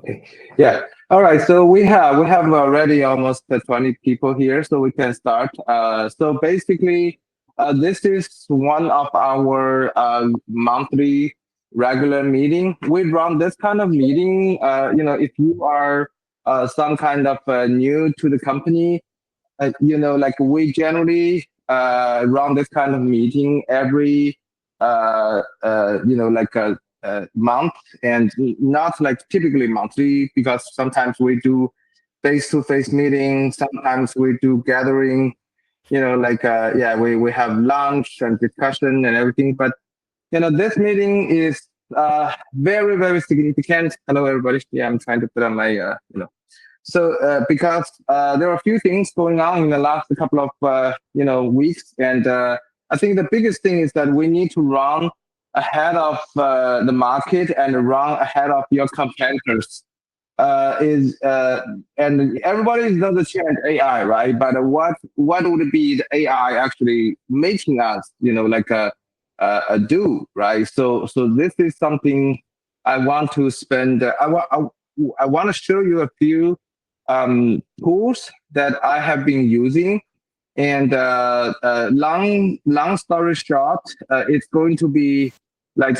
Okay. Yeah. All right. So we have already almost 20 people here, so we can start. So basically, this is one of our monthly regular meeting. We run this kind of meeting. If you are some kind of new to the company, like we generally run this kind of meeting every like a month, and not like typically monthly, because sometimes we do face-to-face meetings, sometimes we do gathering, like we have lunch and discussion and everything. But this meeting is very, very significant. Hello everybody. Yeah, I'm trying to put on my so because there are a few things going on in the last couple of weeks, and I think the biggest thing is that we need to run ahead of the market and run ahead of your competitors. And everybody knows the trend AI, right? But what would be the AI actually making us, like a do, right? So this is something I want to spend. I want to show you a few tools that I have been using. And long story short, it's going to be like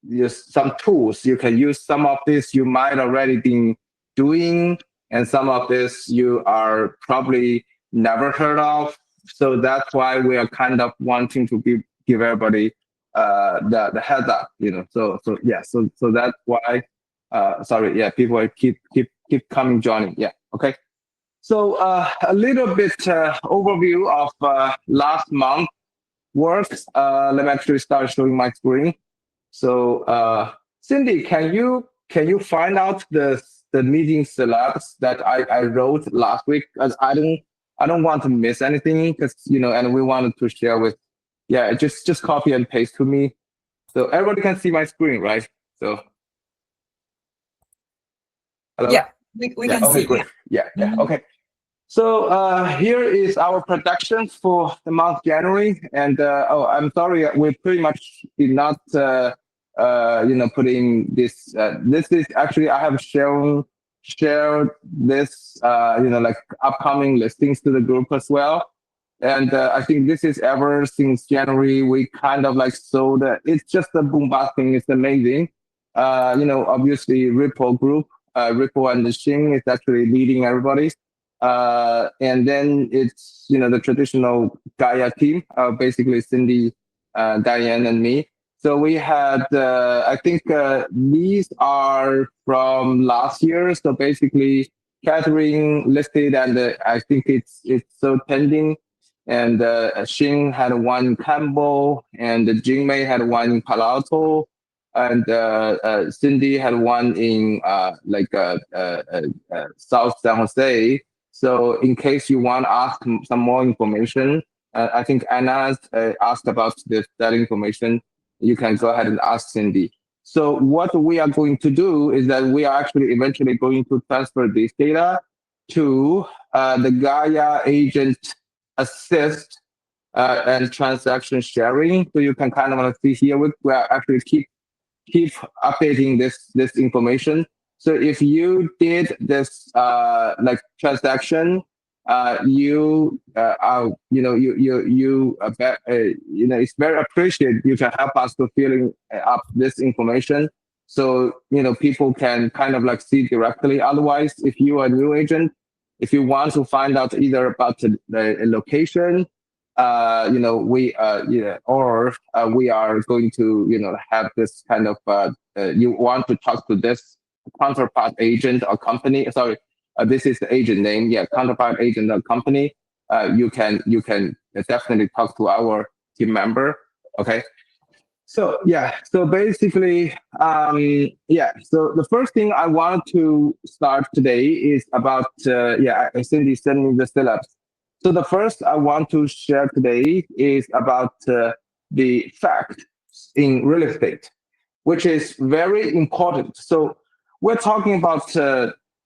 use some tools. You can use some of this you might already been doing, and some of this you are probably never heard of. So that's why we are kind of wanting to give everybody the heads up. So that's why. Sorry, yeah, people are keep coming joining. Yeah, okay. So a little bit overview of last month works. Let me actually start showing my screen. So Cindy, can you find out the meeting syllabus that I wrote last week? Because I don't want to miss anything, because and we wanted to share with. Yeah, just copy and paste to me, so everybody can see my screen, right? So. Hello? Yeah, we can okay, see. great. Yeah. Okay. So here is our production for the month January, and I'm sorry, we pretty much did not put in this. This is actually, I have shared this like upcoming listings to the group as well. And I think this is ever since January we kind of like sold. It's just a boom bust thing. It's amazing. Obviously Ripple group. Ripple and the Xing is actually leading everybody. And then it's, the traditional Gaia team, basically Cindy, Diane, and me. So we had, I think these are from last year. So basically Catherine listed, and I think it's so pending. And Xing had one in Campbell, and Jingmei had one in Palo Alto, and Cindy had one in South San Jose. So in case you want to ask some more information, I think Anna asked about that information. You can go ahead and ask Cindy. So what we are going to do is that we are actually eventually going to transfer this data to the Gaia agent assist and transaction sharing. So you can kind of see here, we are actually keep updating this information. So if you did this transaction, it's very appreciated. You can help us to filling up this information, so people can kind of like see directly. Otherwise, if you are a new agent, if you want to find out either about the location, we are going to have this kind of you want to talk to this counterpart agent or company. Sorry, this is the agent name. Yeah, counterpart agent or company. You can definitely talk to our team member. Okay. So so basically, so the first thing I want to start today is about Cindy sent me the syllabus. So the first I want to share today is about the fact in real estate, which is very important. So we're talking about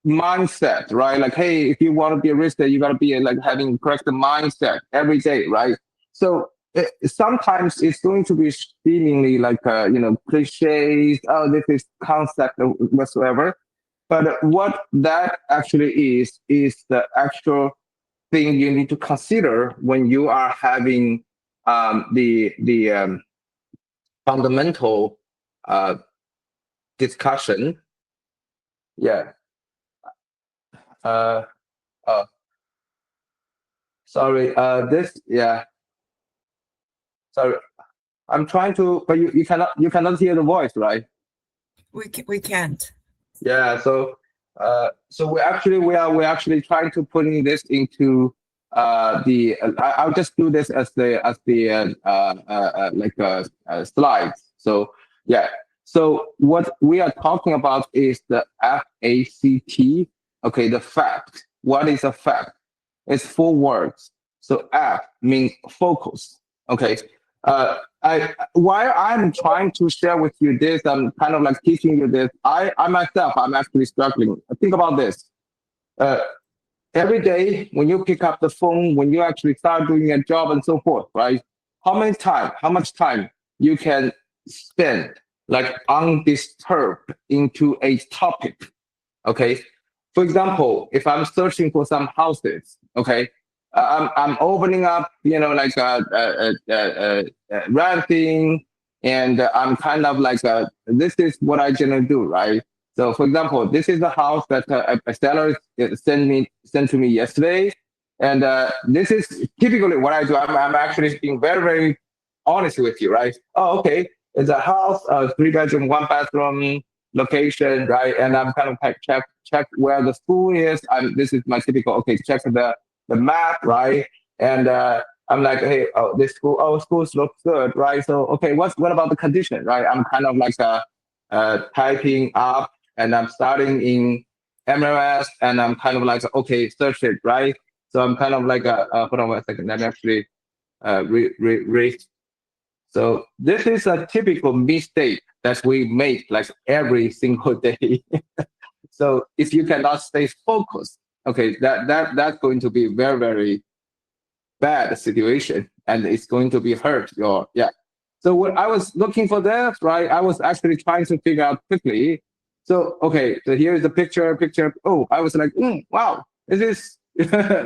mindset, right? Like, hey, if you want to be a real estate, you got to be like having correct mindset every day, right? So sometimes it's going to be seemingly like cliches. Oh, this is concept whatsoever. But what that actually is the actual thing you need to consider when you are having the fundamental uh, discussion. Yeah. Uh, uh, Sorry. This. Yeah. Sorry. I'm trying to, but you cannot hear the voice, right? We can't. Yeah. So we're actually trying to putting this into I'll just do this as the slides. So yeah. So what we are talking about is the FACT. Okay, the fact. What is a fact? It's 4 words. So F means focus. Okay. I while I'm trying to share with you this, I'm kind of like teaching you this. I myself, I'm actually struggling. Think about this. Uh, every day when you pick up the phone, when you actually start doing a job and so forth, right? How much time you can spend like undisturbed into a topic? Okay. For example, if I'm searching for some houses, okay, I'm opening up, ranting, and I'm kind of like, this is what I generally do, right? So, for example, this is the house that a seller sent to me yesterday, and this is typically what I do. I'm actually being very very honest with you, right? Oh, okay, it's a house, 3 bedroom, 1 bathroom location, right? And I'm kind of like check where the school is. This is my typical, okay, check the map, right? And I'm like, hey, oh, this school, oh, schools look good, right? So okay, what about the condition, right? I'm kind of like typing up, and I'm starting in MLS, and I'm kind of like, okay, search it, right? So I'm kind of like, hold on 1 second, let me actually read. So this is a typical mistake that we make like every single day. So if you cannot stay focused, okay, that's going to be very very bad situation, and it's going to be hurt your, yeah. So when I was looking for that, right, I was actually trying to figure out quickly. So okay, so here's the picture. Oh, I was like, wow, is this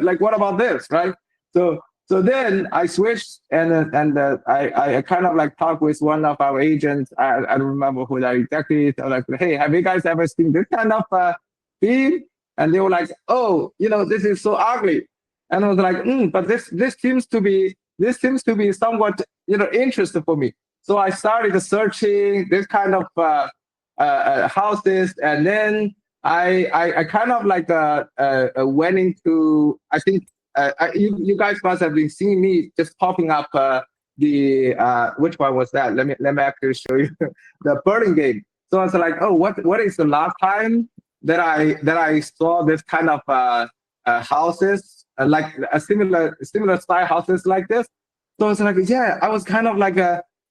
like, what about this, right? So then I switched, and I kind of like talked with one of our agents. I don't remember who that exactly is. I was like, hey, have you guys ever seen this kind of theme? And they were like, oh, this is so ugly. And I was like, but this seems to be somewhat interesting for me. So I started searching this kind of houses, and then I kind of like went into, I think you guys must have been seeing me just popping up the which one was that? Let me actually show you the Burning Game. So I was like, oh, what is the last time that I saw this kind of houses, like a similar style houses like this. So it's like, yeah, I was kind of like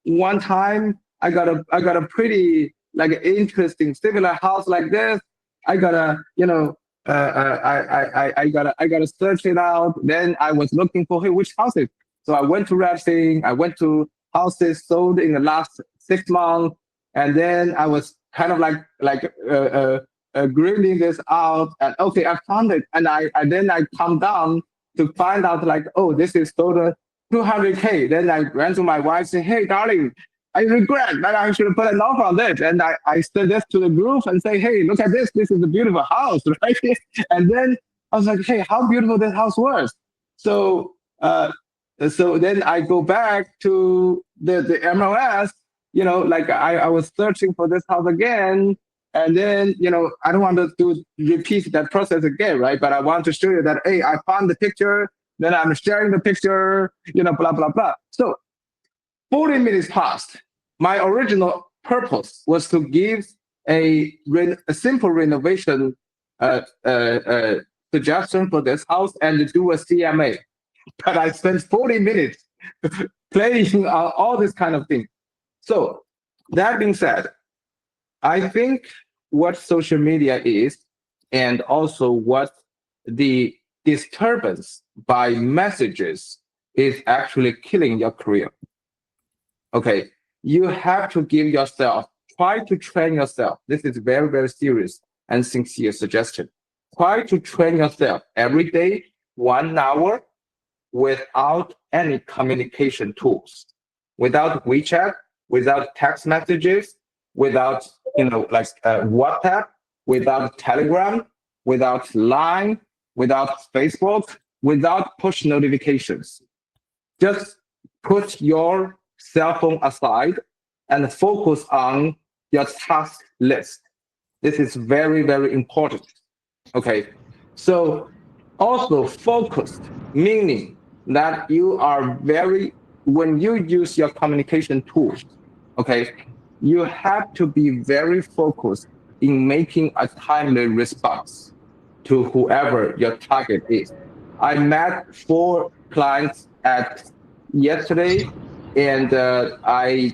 one time I got a pretty like interesting similar house like this. I gotta I gotta search it out. Then I was looking for, hey, which houses. So I went to Redfin. I went to houses sold in the last 6 months, and then I was kind of grilling this out, and okay, I found it, and I come down to find out like, oh, this is sold 200K. Then I ran to my wife saying, hey, darling, I regret that I should put an offer on this. And I sent this to the group and say, hey, look at this. This is a beautiful house, right? And then I was like, hey, how beautiful this house was. So so then I go back to the MLS, like I was searching for this house again. And then, I don't want to repeat that process again, right? But I want to show you that, hey, I found the picture, then I'm sharing the picture, blah, blah, blah. So 40 minutes passed. My original purpose was to give a simple renovation uh, uh, uh, suggestion for this house and do a CMA. But I spent 40 minutes playing all this kind of thing. So that being said, I think what social media is, and also what the disturbance by messages is actually killing your career. Okay, you have to give yourself, try to train yourself. This is very, very serious and sincere suggestion. Try to train yourself every day, 1 hour without any communication tools, without WeChat, without text messages, without WhatsApp, without Telegram, without Line, without Facebook, without push notifications. Just put your cell phone aside and focus on your task list. This is very, very important. Okay. So also focused, meaning that you are when you use your communication tools, okay, you have to be very focused in making a timely response to whoever your target is. I met 4 clients at yesterday, and I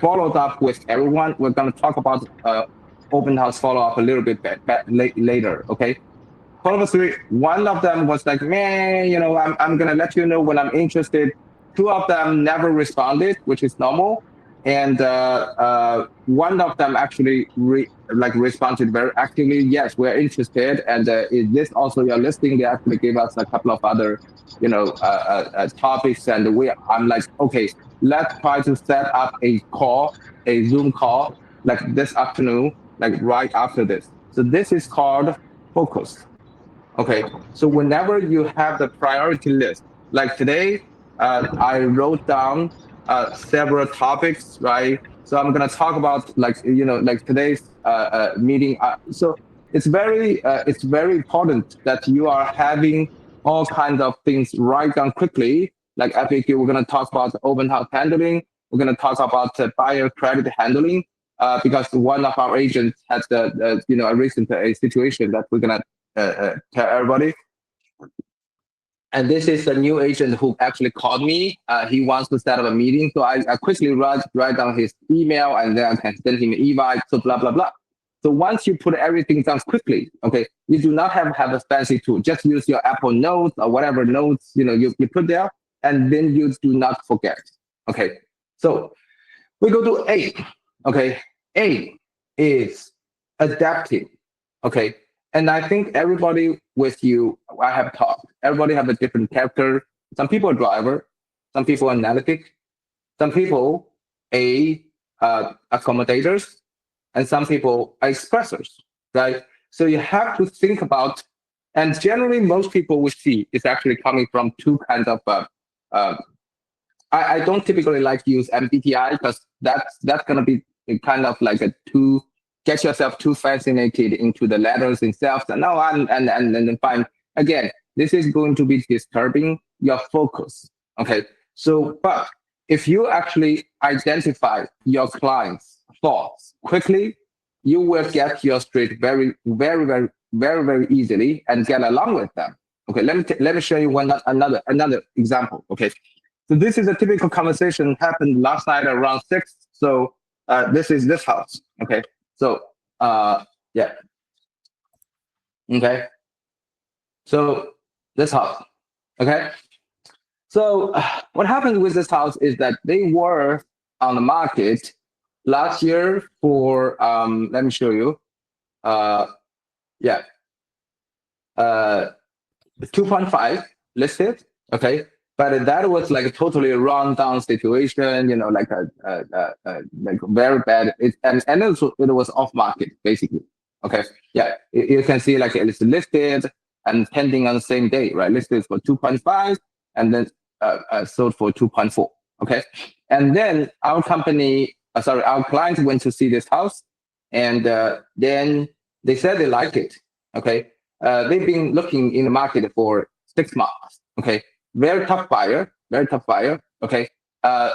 followed up with everyone. We're going to talk about open house follow up a little bit later. Okay. Purposely, one of them was like, man, I'm going to let you know when I'm interested. 2 of them never responded, which is normal. And one of them actually responded very actively. Yes, we're interested. And is this also your listing? They actually gave us a couple of other, topics. And I'm like, okay, let's try to set up a Zoom call, like this afternoon, like right after this. So this is called focus. Okay, so whenever you have the priority list, like today, I wrote down several topics, right? So I'm gonna talk about like today's meeting. So it's very important that you are having all kinds of things write down quickly. Like I think we're gonna talk about open house handling. We're gonna talk about buyer credit handling. Because one of our agents had a recent situation that we're gonna tell everybody. And this is a new agent who actually called me. He wants to set up a meeting. So I quickly write down his email, and then I can send him an invite, so blah, blah, blah. So once you put everything down quickly, okay, you do not have a fancy tool. Just use your Apple Notes or whatever notes, you put there, and then you do not forget. Okay, so we go to A. Okay, A is adapting. Okay, and I think everybody with you, I have talked, everybody have a different character. Some people are driver, some people are analytic, some people accommodators, and some people are expressors, right? So you have to think about, and generally most people we see is actually coming from 2 kinds of, I don't typically like to use MBTI because that's going to be kind of like get yourself too fascinated into the letters themselves. And now and then fine. Again, this is going to be disturbing your focus. Okay. So, but if you actually identify your clients' thoughts quickly, you will get your street very, very, very, very, very easily and get along with them. Okay. Let me show you another example. Okay. So this is a typical conversation happened last night around 6. So this is this house. Okay. So yeah. Okay. So this house. Okay. So what happened with this house is that they were on the market last year for let me show you. Yeah. 2.5 listed. Okay. But that was like a totally run down situation, like like very bad. And also it was off market basically. Okay, yeah, you can see like it's listed and pending on the same day, right? Listed for 2.5 and then sold for 2.4. Okay, and then our client went to see this house, and then they said they like it. Okay, they've been looking in the market for 6 months. Okay. Very tough buyer. Okay.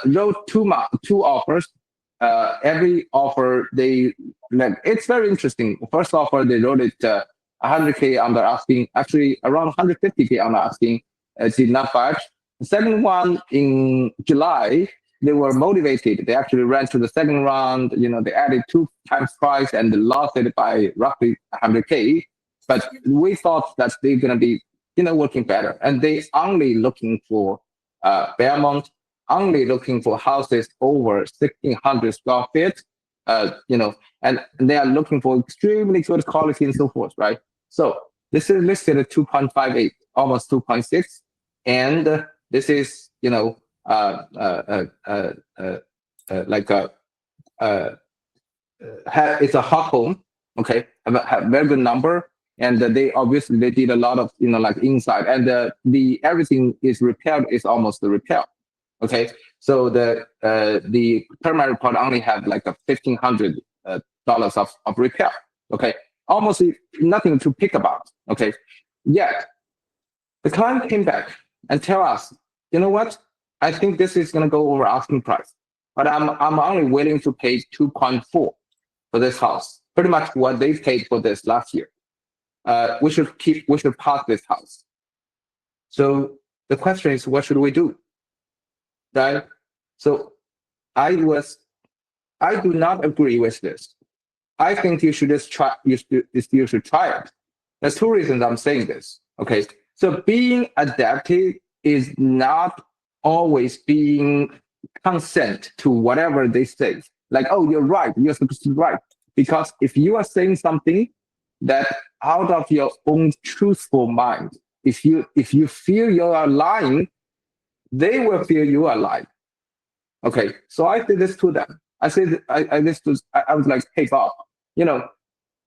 Wrote 2 offers. Every offer it's very interesting. First offer, they wrote it 100K under asking, actually around 150K under asking. Did not budge. The second one in July, they were motivated. They actually ran to the second round. They added 2 times price and lost it by roughly 100K. But we thought that they're going to be working better. And they only looking for Fairmont, only looking for houses over 1,600 square feet, and they are looking for extremely good quality and so forth, right? So this is listed at 2.58, almost 2.6, and this is, like a it's a hot home, okay, have very good number, and they obviously they did a lot of like inside, and the everything is repaired is almost the repair, okay. So the primary part only have like a $1,500 of repair, okay, almost nothing to pick about, okay. Yet the client came back and tell us, you know what, I think this is going to go over asking price, but I'm only willing to pay 2.4 for this house, pretty much what they paid for this last year. We should pass this house. So the question is, what should we do? Right? So I do not agree with this. I think you should just try. You should try it. There's two reasons I'm saying this. Okay. So being adaptive is not always being consent to whatever they say. Like, oh, you're right. You're supposed to be right. Because if you are saying something that out of your own truthful mind, if you feel you are lying, they will feel you are lying. Okay. So I did this to them. I said, I was like, hey, Bob,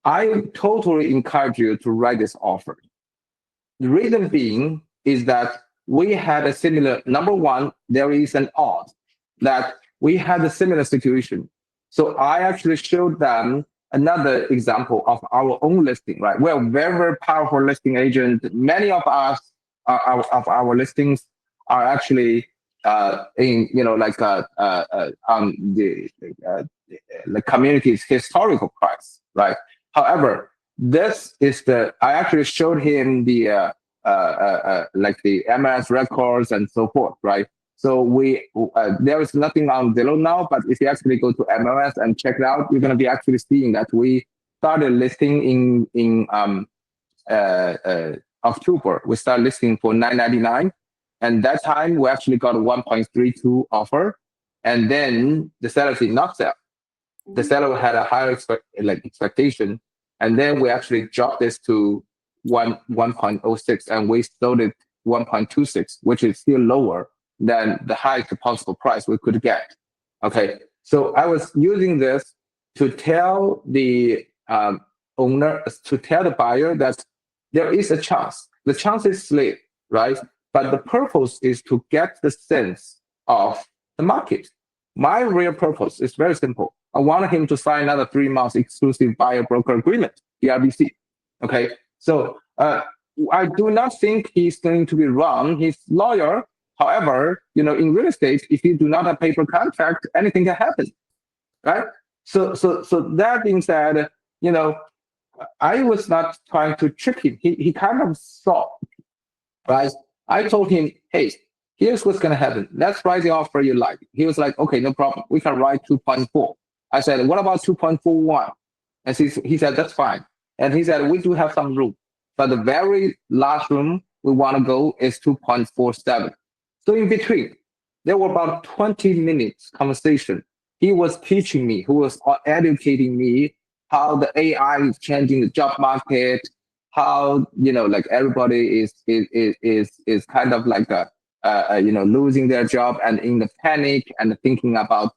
I totally encourage you to write this offer. The reason being is that we had a similar, number one, there is an odd that we had a similar situation. So I actually showed them another example of our own listing, right? We're a very, very powerful listing agent. Many of us, our listings are actually in, on the community's historical price, right? However, this is I actually showed him the like the MLS records and so forth, right? So there is nothing on Zillow now, but if you actually go to MLS and check it out, you're going to be actually seeing that we started listing in October. We started listing for $9.99, and that time we actually got a 1.32 offer, and then the seller did not sell. The seller had a higher expectation, and then we actually dropped this to 1.06, and we sold it 1.26, which is still lower than the highest possible price we could get. Okay, so I was using this to tell the owner, to tell the buyer that there is a chance. The chance is slim, right? But the purpose is to get the sense of the market. My real purpose is very simple. I want him to sign another 3 months exclusive buyer broker agreement, BRBC. Okay, so I do not think he's going to be wrong. He's lawyer. However, in real estate, if you do not have paper contract, anything can happen, right? So that being said, I was not trying to trick him. He kind of saw, right? I told him, hey, here's what's going to happen. Let's write the offer you like. He was like, okay, no problem. We can write 2.4. I said, what about 2.41? And he said, that's fine. And he said, we do have some room, but the very last room we want to go is 2.47. So in between, there were about 20 minutes conversation. He was teaching me, who was educating me how the AI is changing the job market, how everybody is kind of like losing their job and in the panic and thinking about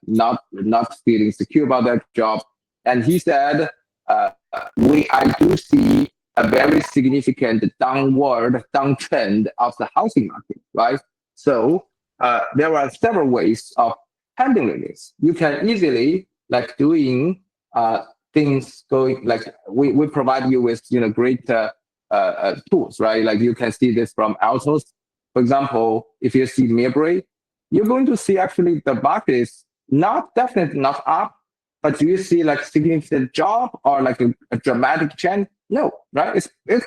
not feeling secure about their job. And he said, I do see a very significant downtrend of the housing market, right? So there are several ways of handling this. You can easily doing things going we provide you with great tools, right? Like you can see this from Altos. For example, if you see Mirbury, you're going to see actually the market is definitely not up, but do you see significant drop or a dramatic change? No, right? It's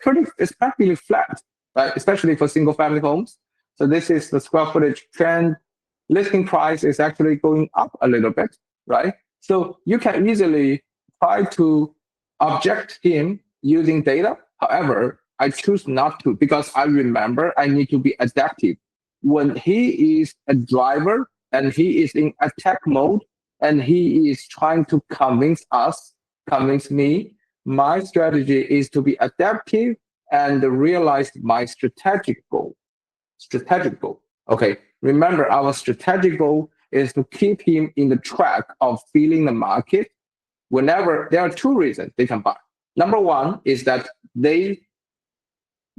practically flat, right? Especially for single family homes. So this is the square footage trend. Listing price is actually going up a little bit, right? So you can easily try to object him using data. However, I choose not to because I remember I need to be adaptive. When he is a driver and he is in attack mode and he is trying to convince me, my strategy is to be adaptive and realize my strategic goal. Strategic goal. Okay. Remember, our strategic goal is to keep him in the track of feeling the market whenever there are two reasons they can buy. Number one is that they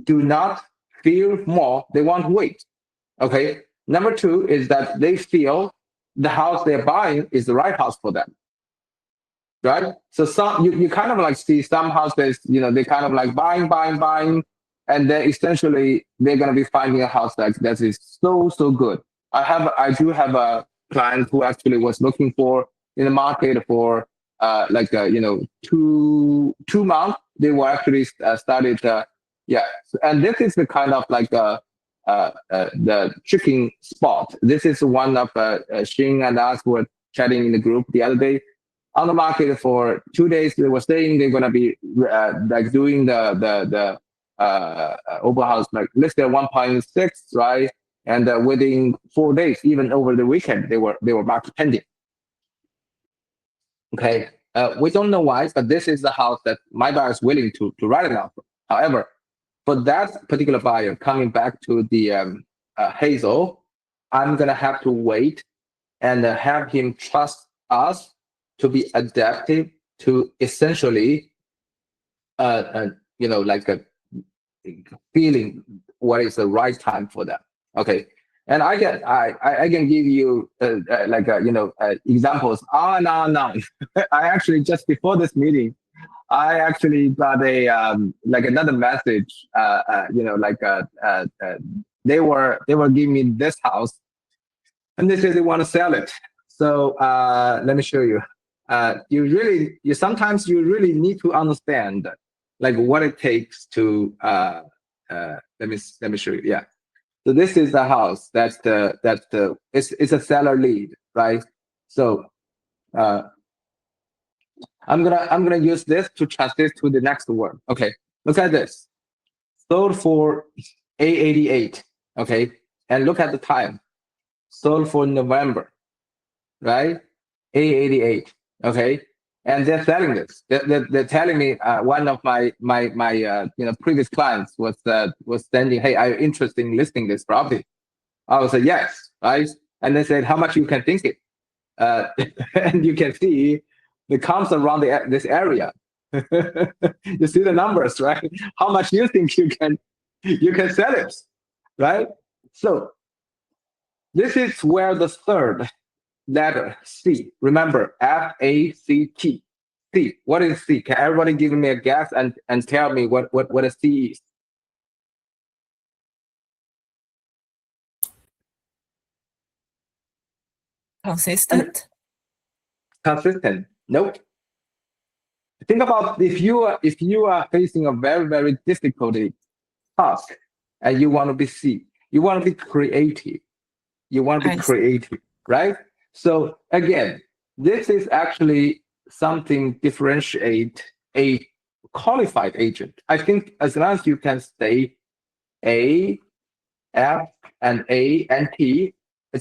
do not feel more, they want to wait. Okay. Number two is that they feel the house they're buying is the right house for them. Right? So some you kind of like see some houses, they kind of like buying, and then essentially they're gonna be finding a house that is so good. I do have a client who actually was looking for in the market for like 2 months. They were actually started yeah, and this is the kind of like the tricking spot. This is one of Xing and us were chatting in the group the other day. On the market for 2 days, they were saying they're gonna be like doing the open house like listed 1.6, right? And within 4 days, even over the weekend, they were marked pending. Okay, we don't know why, but this is the house that my buyer is willing to write it out. However, for that particular buyer coming back to the Hazel, I'm gonna have to wait and have him trust us to be adaptive to essentially, like a feeling what is the right time for them. Okay, and I can give you like examples on and on and on. I actually just before this meeting, I actually got a like another message. They were giving me this house, and they said they want to sell it. So let me show you. You sometimes you really need to understand like what it takes to let me show you. Yeah. So this is the house that's it's a seller lead, right? So I'm gonna use this to translate to the next word. Okay, look at this. Sold for A88. Okay, and look at the time. Sold for November, right? A88. Okay, and they're selling this. They're telling me one of my previous clients was sending, hey, are you interested in listing this property? I was like, yes, right? And they said, how much you can think it? And you can see the comps around this area. You see the numbers, right? How much you think you can sell it, right? So this is where the third letter C. Remember, FACT. C. What is C? Can everybody give me a guess and tell me what a C is? Consistent. Consistent. Nope. Think about if you are facing a very difficult task and you want to be C. You want to be creative. You want to be creative, right? So again, this is actually something differentiate a qualified agent. I think as long as you can stay A, F, and A and T.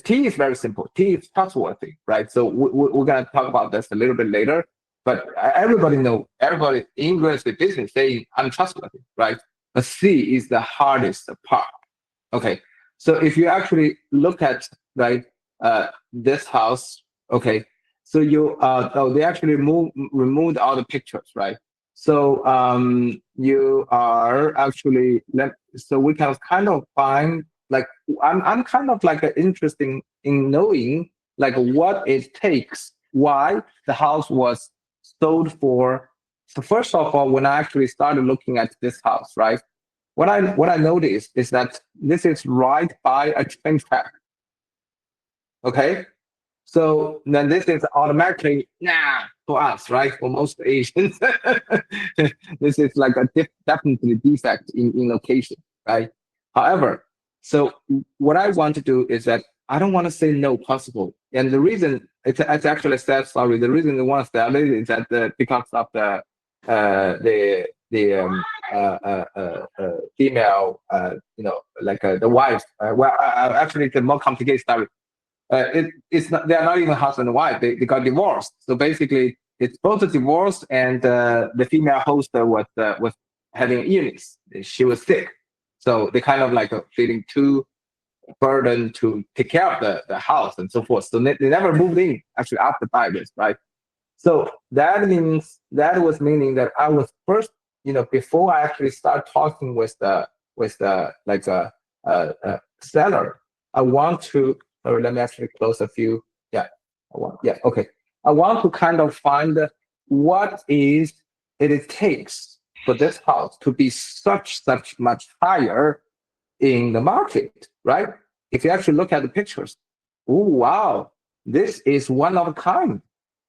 T is very simple. T is trustworthy, right? So we're gonna talk about this a little bit later. But everybody in real estate business saying I'm trustworthy, right? But C is the hardest part. Okay, so if you actually look at right this house, okay, so they actually removed all the pictures, right? So you are actually so we can kind of find like I'm kind of like interesting in knowing like what it takes, why the house was sold for. So first of all, when I actually started looking at this house, right? What I noticed is that this is right by a train track. Okay, so then this is automatically for us, right? For most Asians, this is like a definitely defect in location, right? However, so what I want to do is that I don't want to say no possible, and the reason it's actually said sorry. The reason I want to sell it is that because of the female, the wife. Actually, it's a more complicated story. It's not. They are not even husband and wife. They got divorced. So basically, it's both a divorce, and the female host was having illness. She was sick, so they kind of like feeling too burdened to take care of the house and so forth. So they never moved in actually after 5 years, right? So that was meaning that I was first, before I actually start talking with the seller, I want to, or let me actually close a few. Yeah, okay. I want to kind of find what is it takes for this house to be such much higher in the market, right? If you actually look at the pictures, oh wow, this is one of a kind.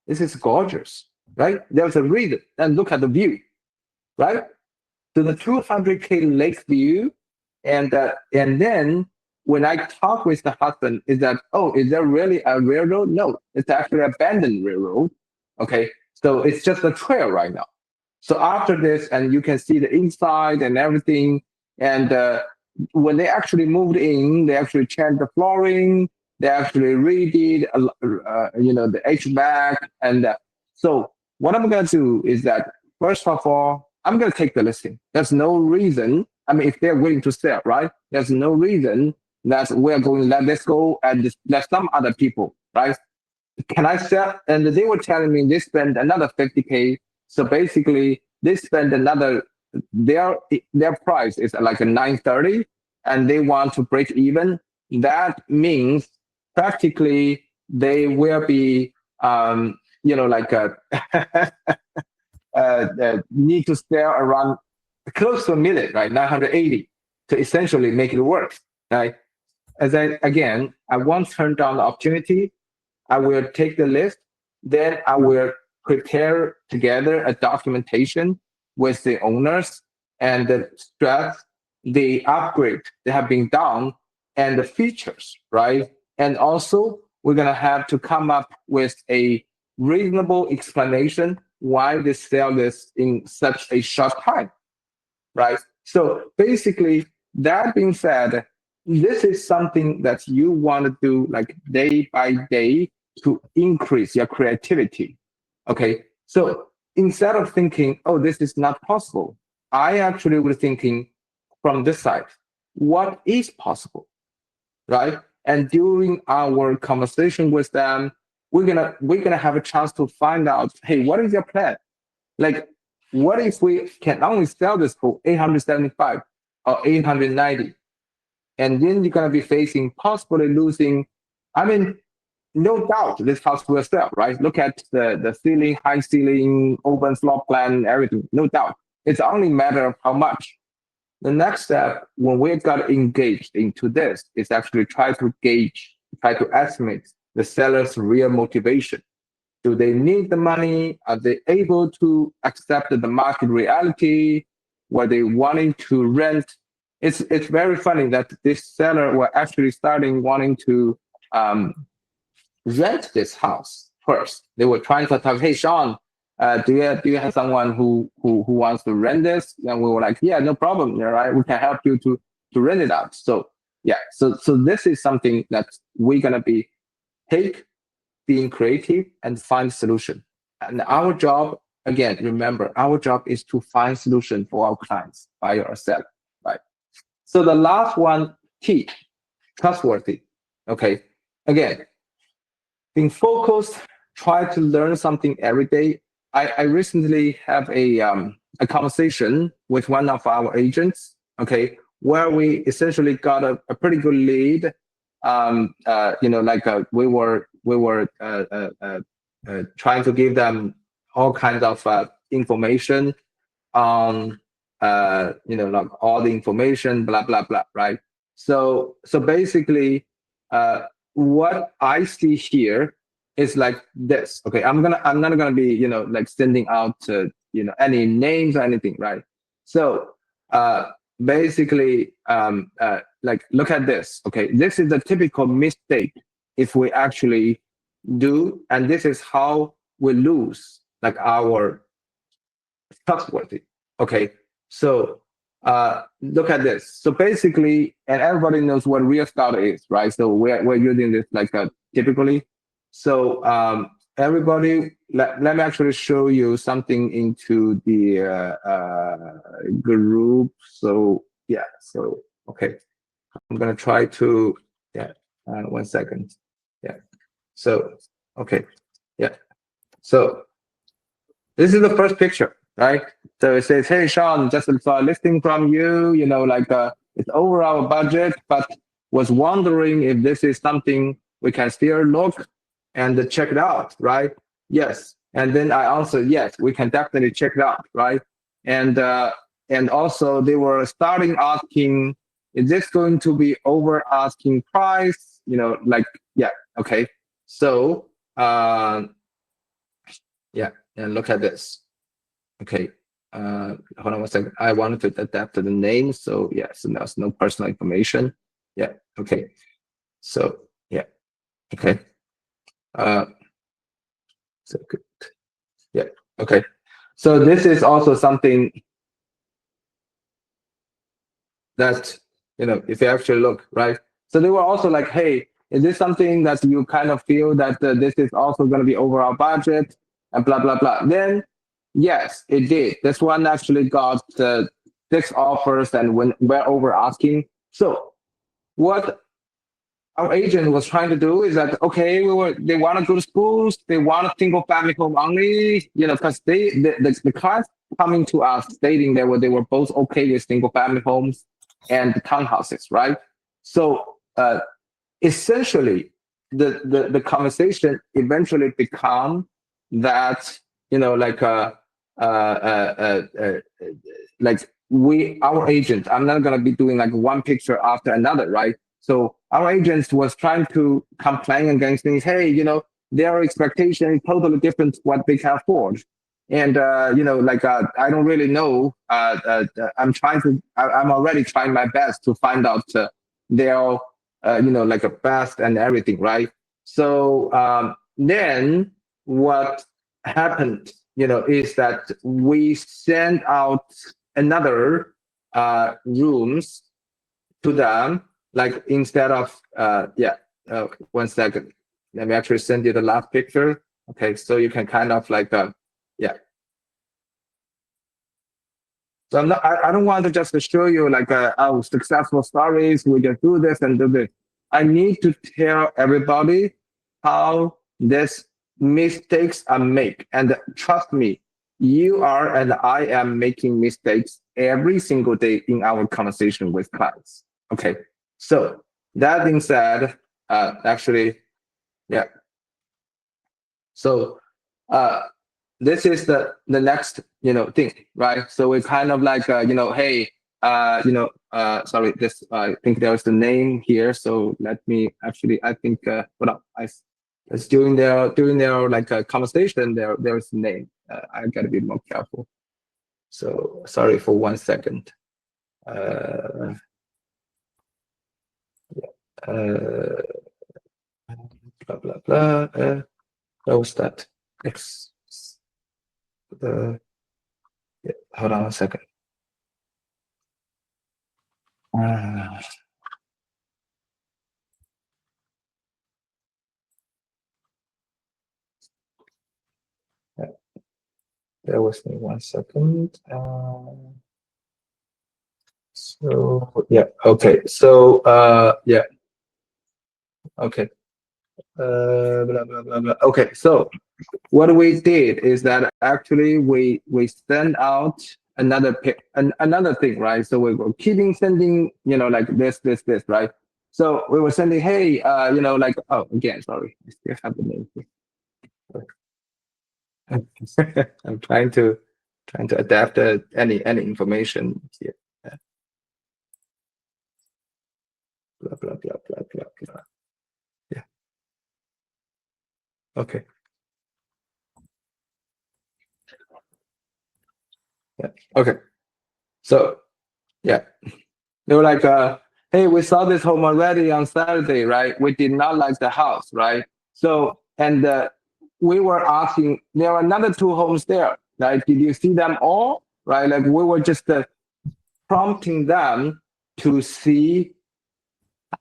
This is gorgeous, right? There's a reason. And look at the view, right? To the 200K lake view, and then when I talk with the husband, is that, oh, is there really a railroad? No, it's actually abandoned railroad. Okay, so it's just a trail right now. So after this, and you can see the inside and everything, and when they actually moved in, they actually changed the flooring, they actually redid, the HVAC, and so what I'm going to do is that first of all, I'm going to take the listing. There's no reason. I mean, if they're willing to sell, right? There's no reason that we're going to let this go and just let some other people, right? Can I sell? And they were telling me they spend another 50K. So basically, they spend another. Their price is like a 930, and they want to break even. That means practically they will be, like need to sell around close to a million, right? 980 to essentially make it work, right? I won't turn down the opportunity. I will take the list, then I will prepare together a documentation with the owners and stress the upgrade that have been done and the features, right? And also, we're gonna have to come up with a reasonable explanation why they sell this in such a short time, right? So basically, that being said, this is something that you want to do like day by day to increase your creativity. Okay. So instead of thinking, oh, this is not possible, I actually was thinking from this side, what is possible? Right. And during our conversation with them, we're gonna have a chance to find out, hey, what is your plan? Like, what if we can only sell this for 875 or 890? And then you're gonna be facing possibly losing. I mean, no doubt this house will sell, right? Look at the ceiling, high ceiling, open floor plan, everything. No doubt. It's only a matter of how much. The next step, when we got engaged into this, is actually try to estimate the seller's real motivation. Do they need the money? Are they able to accept the market reality? Were they wanting to rent? It's very funny that this seller were actually starting wanting to rent this house first. They were trying to talk, hey Sean, do you have someone who wants to rent this? And we were like, yeah, no problem. Yeah, right. We can help you to rent it out. So yeah, so this is something that we're gonna be take being creative and find solution. And our job, again, remember, our job is to find solution for our clients, buyer or seller, right? So the last one, T, trustworthy. Okay, again, being focused, try to learn something every day. I recently have a conversation with one of our agents, okay, where we essentially got a pretty good lead. We were trying to give them all kinds of information on like all the information, blah blah blah, right? So basically, what I see here is like this. Okay, I'm not gonna be like sending out any names or anything, right? So basically, like look at this. Okay, this is the typical mistake if we actually do, and this is how we lose like our trustworthy. Okay, so look at this. So basically, and everybody knows what real starter is, right? So we're using this like typically. So everybody, let me actually show you something into the group. So yeah, so okay, I'm gonna try to, yeah, 1 second. Yeah, so okay, yeah, so this is the first picture, right? So it says, "Hey, Sean, just saw a listing from you. You know, like it's over our budget, but was wondering if this is something we can still look and check it out, right?" Yes, and then I answered, "Yes, we can definitely check it out, right?" And also they were starting asking, "Is this going to be over asking price?" You know, like yeah, okay. So yeah, and look at this. Okay, hold on 1 second. I wanted to adapt to the name, so yeah, so there's no personal information. Yeah, okay. So yeah, okay. Uh, so good. Yeah, okay. So this is also something that, you know, if you actually look, right? So they were also like, hey, is this something that you kind of feel that this is also going to be over our budget and blah, blah, blah. Then, yes, it did. This one actually got 6 offers and we're over asking. So what our agent was trying to do is that, okay, they want to go to schools, they want a single family home only, you know, because the clients coming to us stating that they were both okay with single family homes and the townhouses, right? So essentially, the conversation eventually become that, you know, like like our agent, I'm not gonna be doing like one picture after another, right? So our agents was trying to complain against things. Hey, you know, their expectation is totally different to what they can afford. And you know, like I don't really know. I'm already trying my best to find out their you know, like a best and everything, right? So then what happened, you know, is that we sent out another rooms to them, like instead of, yeah, 1 second. Let me actually send you the last picture. Okay, so you can kind of like, yeah. So I don't want to just show you like our successful stories. We can do this and do this. I need to tell everybody how these mistakes are made. And trust me, you are and I am making mistakes every single day in our conversation with clients. Okay. So that being said, actually, yeah. So this is the next, you know, thing, right? So we kind of like you know, hey, you know, sorry, this I think there's the name here. So let me actually, I think what up, it's during their like conversation, there's a name. I gotta be more careful. So sorry for 1 second. Uh, uh, blah blah blah. What was that? X. Yeah, hold on 1 second. Uh, yeah, bear with me 1 second. So yeah, okay. So yeah, okay. Blah blah blah blah. Okay, so what we did is that actually we send out another thing, right? So we were keeping sending, you know, like this, right? So we were sending, hey, you know, like, oh, again, sorry, I still have the name here. I'm trying to adapt any information here. Blah blah blah blah blah blah. Yeah. Okay. Yeah. Okay. So yeah, they were like, hey, we saw this home already on Saturday, right? We did not like the house, right? So and we were asking, there are another 2 homes there, right? Did you see them all? right? Like we were just prompting them to see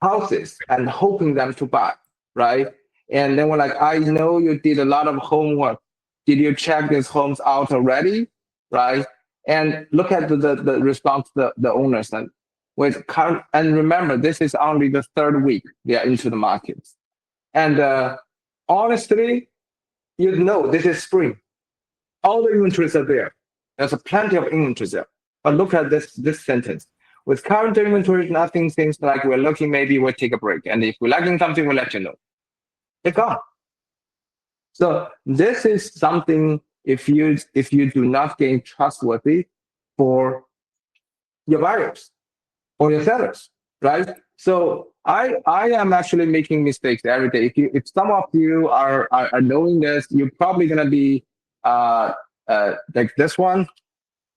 houses and hoping them to buy, right? And then we're like, I know you did a lot of homework. Did you check these homes out already, right? And look at the response the owners and with current, and remember, this is only the third week they are into the market. And honestly, you know, this is spring. All the inventories are there. There's plenty of inventories there. But look at this sentence. With current inventory, nothing seems like we're looking, maybe we'll take a break. And if we're lacking something, we'll let you know. They're gone. So this is something, if you do not gain trustworthy for your buyers or your sellers, right? So I am actually making mistakes every day. If some of you are knowing this, you're probably gonna be like this one.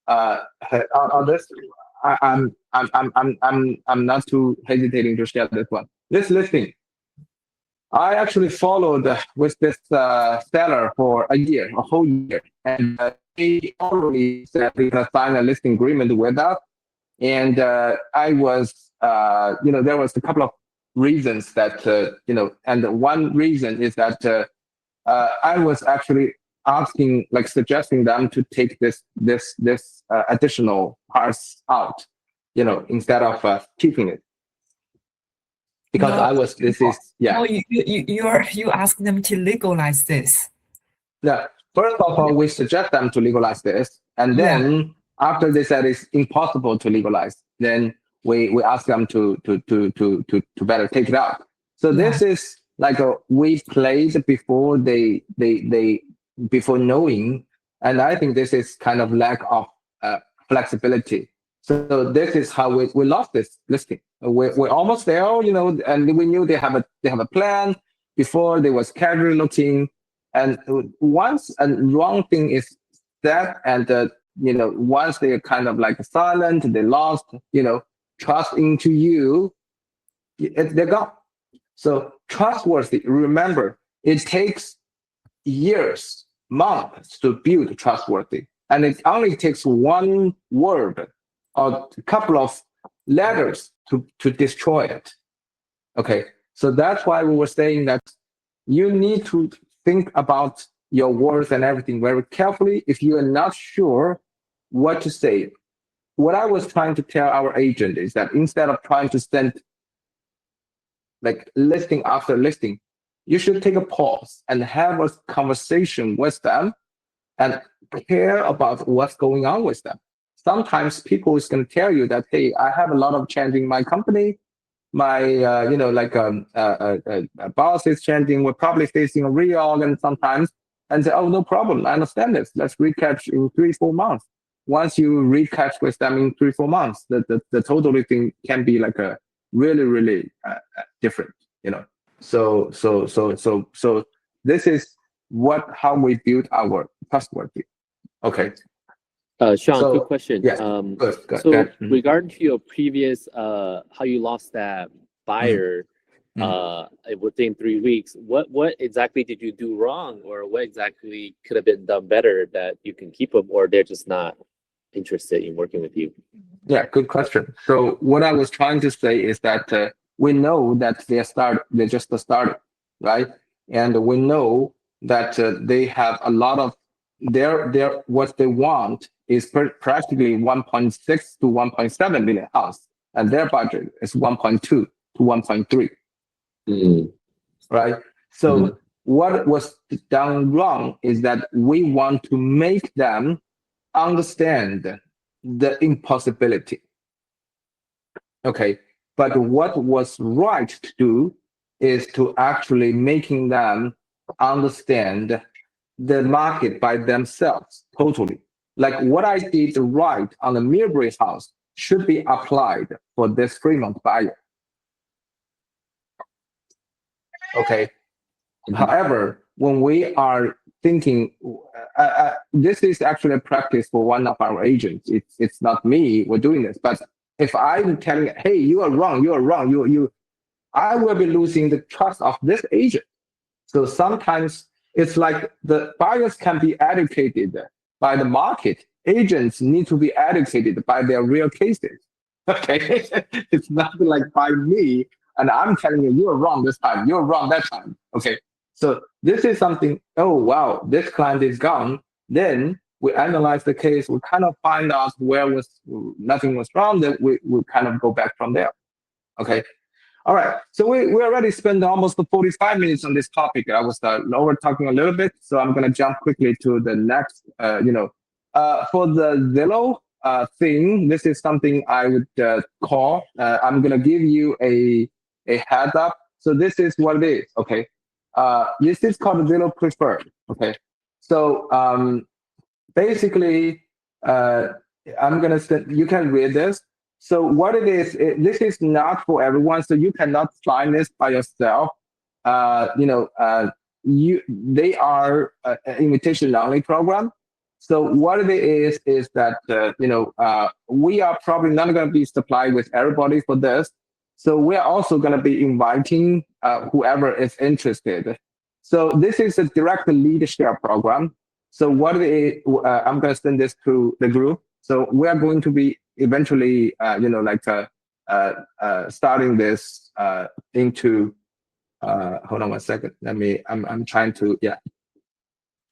On this, I'm not too hesitating to share this one. This listing, I actually followed with this seller for a whole year, and they already said they're gonna sign a listing agreement with us. And I was, there was a couple of reasons that, and one reason is that I was actually asking, like suggesting them to take this additional parts out, instead of keeping it. Because No, yeah. No, you ask them to legalize this. Yeah. First of all, we suggest them to legalize this, and then after they said it's impossible to legalize, then we ask them to better take it out. So this is like we played before they before knowing, and I think this is kind of lack of flexibility. So this is how we lost this listing. We're almost there, and we knew they have a plan before. They was casually looking. And once a wrong thing is said, and once they are kind of like silent, they lost, trust into you, they're gone. So trustworthy. Remember, it takes years, months to build trustworthy, and it only takes one word or a couple of letters to destroy it. Okay, so that's why we were saying that you need to think about your words and everything very carefully. If you are not sure what to say, what I was trying to tell our agent is that instead of trying to send like listing after listing, you should take a pause and have a conversation with them and care about what's going on with them. Sometimes people is going to tell you that, hey, I have a lot of change in my company. My boss is changing. We're probably facing a reorg, and sometimes and say, oh, no problem, I understand this. Let's recatch in 3-4 months. Once you recatch with them in 3-4 months, the total thing can be like a really different. So this is how we build our trustworthy. Okay. Sean, quick question. Yeah, good. So regarding to your previous, how you lost that buyer within 3 weeks, what exactly did you do wrong, or what exactly could have been done better that you can keep them, or they're just not interested in working with you? Yeah, good question. So what I was trying to say is that we know that they're just started, right? And we know that they have a lot of what they want is practically 1.6 to 1.7 million house, and their budget is 1.2 to 1.3. Right? So what was done wrong is that we want to make them understand the impossibility. Okay, but what was right to do is to actually making them understand the market by themselves totally. Like what I did right on the Millbrae house should be applied for this Fremont buyer. Okay. However, when we are thinking, this is actually a practice for one of our agents. It's not me. We're doing this, but if I'm telling, hey, you are wrong, I will be losing the trust of this agent. So sometimes it's like the buyers can be educated by the market agents need to be educated by their real cases. Okay, it's not like by me, and I'm telling you, you're wrong this time, you're wrong that time. Okay, so this is something. Oh wow, this client is gone. Then we analyze the case. We kind of find out where was nothing was wrong. Then we kind of go back from there. Okay. All right. So we already spent almost 45 minutes on this topic. I was over talking a little bit, so I'm going to jump quickly to the next. For the Zillow thing, this is something I would call. I'm going to give you a heads up. So this is what it is. Okay. This is called Zillow Preferred. Okay. So basically, I'm going to send. You can read this. So what it is, this is not for everyone. So you cannot find this by yourself. They are an invitation only program. So what it is that we are probably not going to be supplied with everybody for this. So we are also going to be inviting whoever is interested. So this is a direct lead share program. So what it is, I'm going to send this to the group. So we are going to be eventually, starting this into. Hold on one second. I'm trying to. Yeah.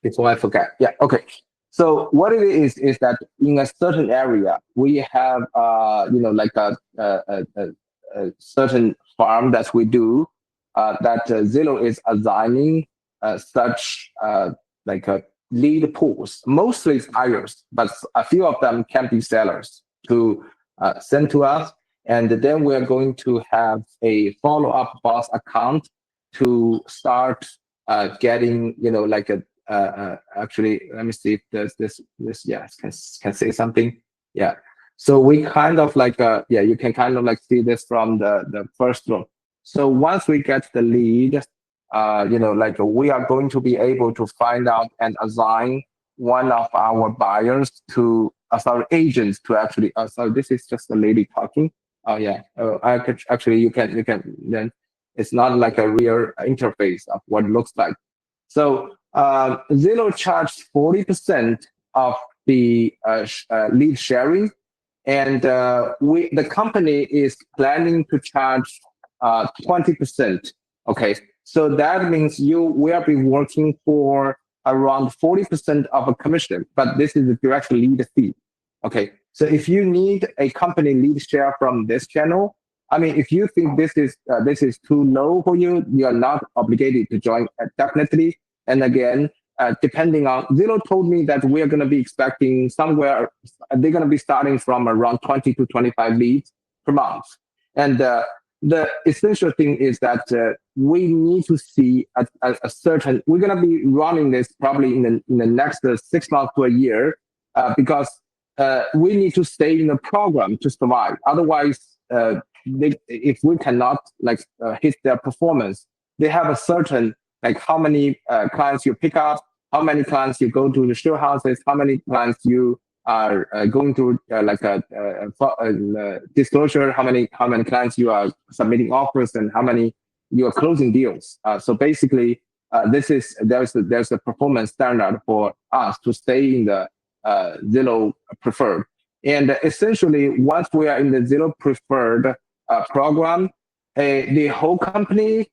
Before I forget. Yeah. Okay. So what it is that in a certain area we have, a certain farm that we do that Zillow is assigning such like a lead pools, mostly it's buyers, but a few of them can be sellers to send to us. And then we're going to have a follow-up boss account to start getting, actually, let me see if there's this, can say something. Yeah. So we kind of you can kind of see this from the first row. So once we get the lead, we are going to be able to find out and assign one of our buyers to, agents to actually, sorry, this is just a lady talking. Oh yeah, I could actually, you can then, it's not like a real interface of what it looks like. So Zillow charged 40% of the lead sharing, and the company is planning to charge 20%. Okay, so that means you will be working for around 40% of a commission, but this is a direct lead fee. Okay, so if you need a company lead share from this channel, I mean, if you think this is too low for you, you are not obligated to join definitely. And again, depending on, Zillow told me that we are going to be expecting somewhere, they're going to be starting from around 20 to 25 leads per month. And the essential thing is that we need to see a certain, we're going to be running this probably in the next 6 months to a year because we need to stay in the program to survive. Otherwise, if we cannot hit their performance, they have a certain how many clients you pick up, how many clients you go to the show houses, how many clients you are going through disclosure, how many clients you are submitting offers, and how many you are closing deals. So basically, there's a performance standard for us to stay in the Zillow Preferred. And essentially, once we are in the Zillow Preferred program, the whole company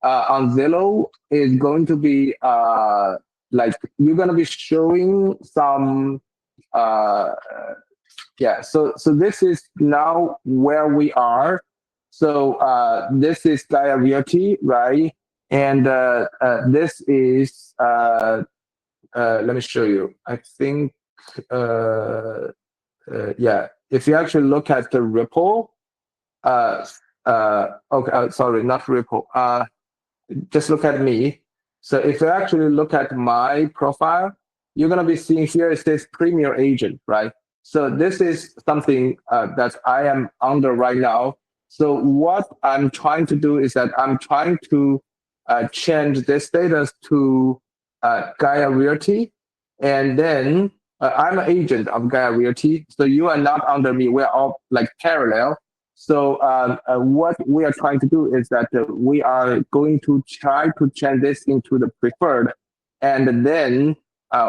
on Zillow is going to be you're going to be showing some so this is now where we are. So this is Gaia Realty, right? And this is let me show you. I think if you actually look at the Ripple, sorry, not Ripple. Just look at me. So if you actually look at my profile, you're going to be seeing here it says Premier Agent, right? So this is something that I am under right now. So what I'm trying to do is that I'm trying to change this status to Gaia Realty. And then I'm an agent of Gaia Realty. So you are not under me. We're all parallel. So what we are trying to do is that we are going to try to change this into the preferred, and then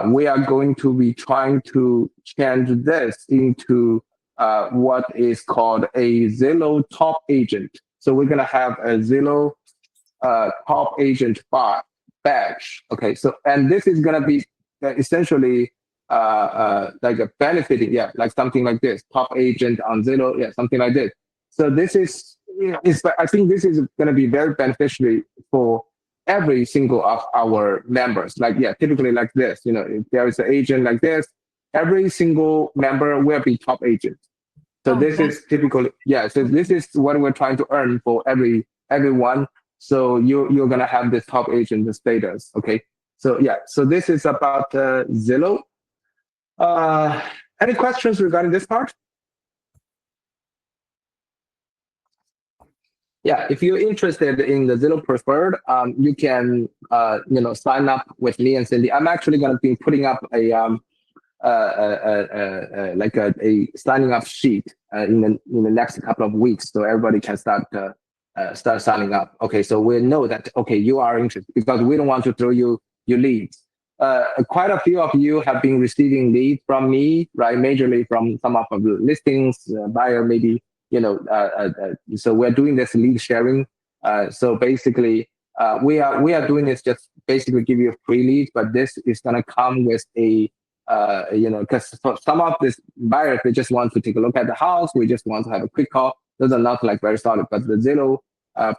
we are going to be trying to change this into what is called a Zillow top agent. So we're going to have a Zillow top agent badge. Okay, so and this is going to be essentially like a benefiting, yeah, like something like this, top agent on Zillow, yeah, something like this. So this is, I think this is going to be very beneficial for every single of our members. Like, yeah, typically like this, if there is an agent like this, every single member will be top agent. So this is typically, yeah, so this is what we're trying to earn for everyone. So you're gonna have this top agent status, okay? So yeah, so this is about Zillow. Any questions regarding this part? Yeah, if you're interested in the Zillow Preferred, you can sign up with me and Cindy. I'm actually going to be putting up a signing up sheet in the next couple of weeks, so everybody can start signing up. Okay, so we know that you are interested because we don't want to throw you leads. Quite a few of you have been receiving leads from me, right? Majorly from some of the listings, buyer maybe. So we're doing this lead sharing. So basically, we are doing this just basically give you a free lead, but this is gonna come with a because for some of these buyers, they just want to take a look at the house. We just want to have a quick call. Those are not like very solid, but the Zillow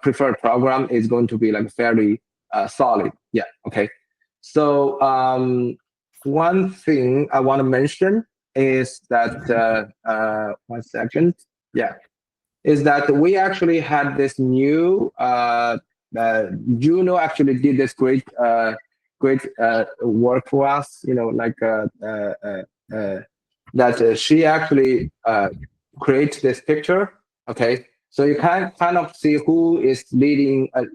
preferred program is going to be like fairly solid. Yeah. Okay. So one thing I want to mention is that 1 second. Yeah, is that we actually had this new Juno actually did this great work for us. That she actually creates this picture. Okay, so you can kind of see who is living at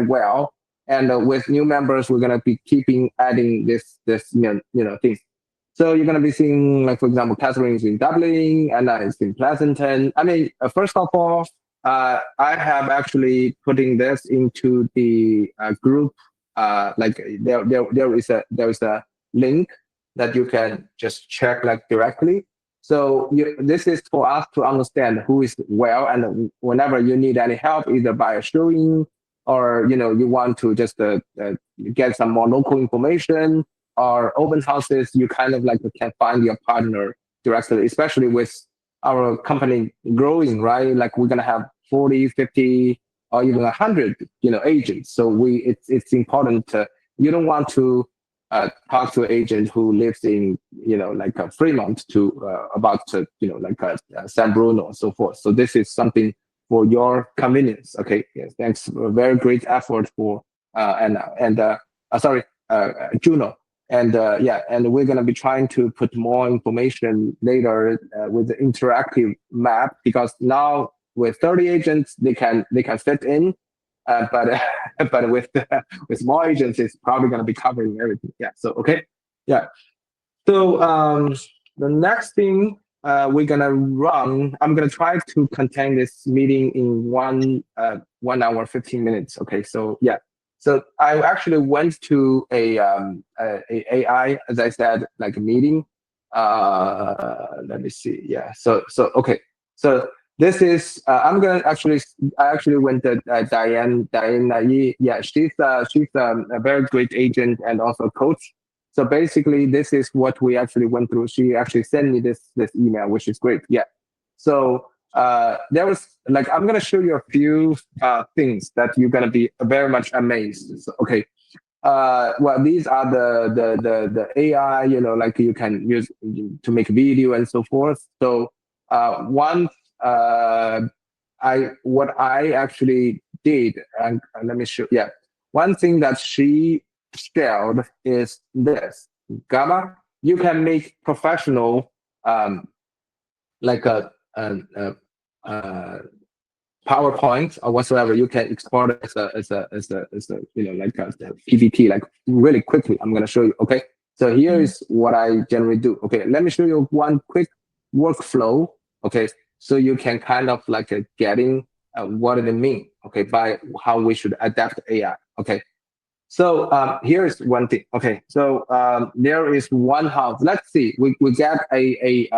well, and with new members, we're gonna be adding this thing. So you're gonna be seeing, like, for example, Catherine is in Dublin, Anna is in Pleasanton. I mean, first of all, I have actually putting this into the group. Like there is a link that you can just check like directly. So this is for us to understand who is well, and whenever you need any help, either by a showing or you want to just get some more local information or open houses, you kind of like can find your partner directly, especially with our company growing, right? Like we're gonna have 40, 50, or even 100, agents. So it's important you don't want to talk to an agent who lives in, like Fremont to about San Bruno and so forth. So this is something for your convenience. Okay, yes, thanks. A very great effort for Juno. And and we're gonna be trying to put more information later with the interactive map, because now with 30 agents they can fit in, but but with more agents it's probably gonna be covering everything. Yeah. So okay. Yeah. So the next thing we're gonna run, I'm gonna try to contain this meeting in 1 hour 15 minutes. Okay. So yeah. So I actually went to a AI, as I said, like a meeting. Let me see. Yeah. So okay. So this is I actually went to Diane Yi. Yeah, she's a very great agent and also a coach. So basically, this is what we actually went through. She actually sent me this email, which is great. Yeah. So there was like, I'm gonna show you a few things that you're gonna be very much amazed. So, okay. Well, these are the AI, like you can use to make video and so forth. So what I actually did, and let me show. Yeah, one thing that she shared is this. Gamma, you can make professional, like a PowerPoint or whatsoever. You can export it as a like a PPT, like really quickly. I'm gonna show you. Okay, so here is what I generally do. Okay, let me show you one quick workflow. Okay, so you can kind of like getting what it mean. Okay, by how we should adapt AI. Okay, So here is one thing. Okay, so there is one house. Let's see, we get a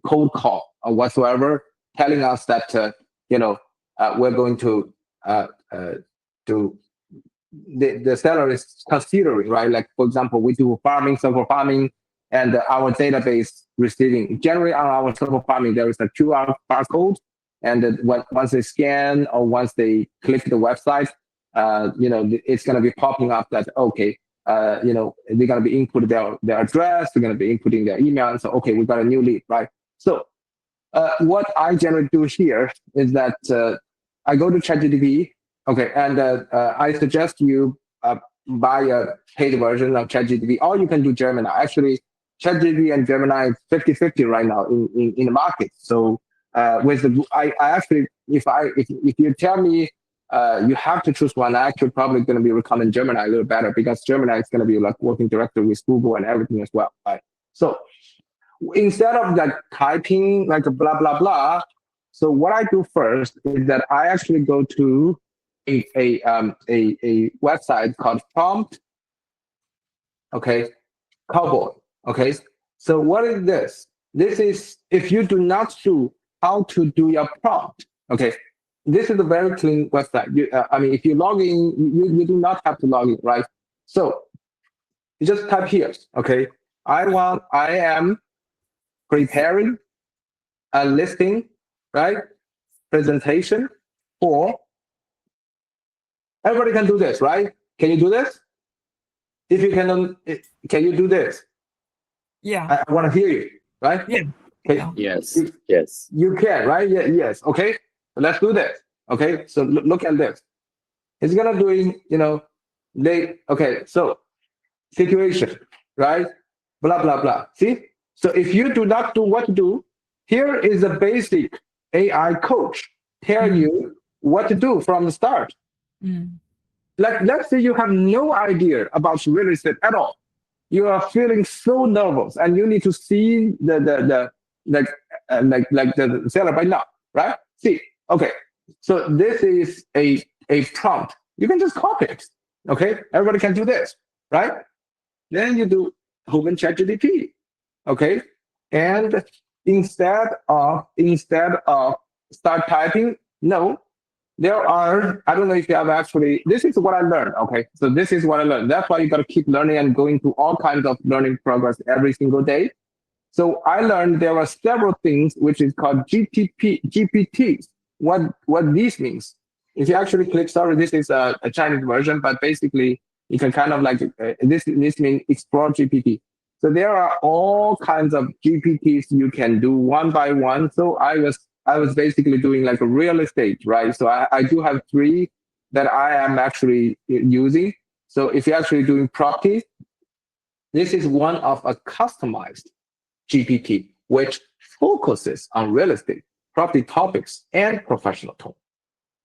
cold call or whatsoever telling us that we're going to do the seller is considering, right? Like for example, we do farming, server farming, and our database receiving generally on our server farming there is a QR barcode, and once they scan or once they click the website, it's going to be popping up that okay, they're going to be inputting their address, they're going to be inputting their email, and so okay, we got a new lead, right? So what I generally do here is that I go to ChatGPT, okay, and I suggest you buy a paid version of ChatGPT, or you can do Gemini. Actually, ChatGPT and Gemini is 50-50 right now in the market. So with the, I actually, if you tell me you have to choose one, I actually probably going to be recommend Gemini a little better because Gemini is going to be like working directly with Google and everything as well, right? So instead of like typing like a blah blah blah, so what I do first is that I actually go to a website called Prompt, okay, Cowboy, okay. So what is this? This is if you do not do how to do your prompt, okay. This is a very clean website. If you log in, you do not have to log in, right? So you just type here, okay. I am preparing a listing, right? Presentation for, everybody can do this, right? Can you do this? If you can you do this? Yeah. I want to hear you, right? Yeah. Okay. Yes. Yes. You can, right? Yeah, yes. Okay. Let's do this. Okay. So look at this. It's gonna doing, okay. So situation, right? Blah blah blah. See? So if you do not do what to do, here is a basic AI coach tell you what to do from the start. Like let's say you have no idea about real estate at all. You are feeling so nervous, and you need to see the seller right now, right? See, okay. So this is a prompt. You can just copy it. Okay, everybody can do this, right? Then you do open ChatGPT, okay, and instead of start typing, no, there are, I don't know if you have actually, this is what I learned, okay? So this is what I learned. That's why you got to keep learning and going through all kinds of learning progress every single day. So I learned there are several things which is called GPTs. What this means. If you actually click, sorry, this is a Chinese version, but basically you can kind of like, this means explore GPT. So there are all kinds of GPTs you can do one by one. So I was basically doing like a real estate, right? So I do have 3 that I am actually using. So if you're actually doing property, this is one of a customized GPT, which focuses on real estate, property topics, and professional tone.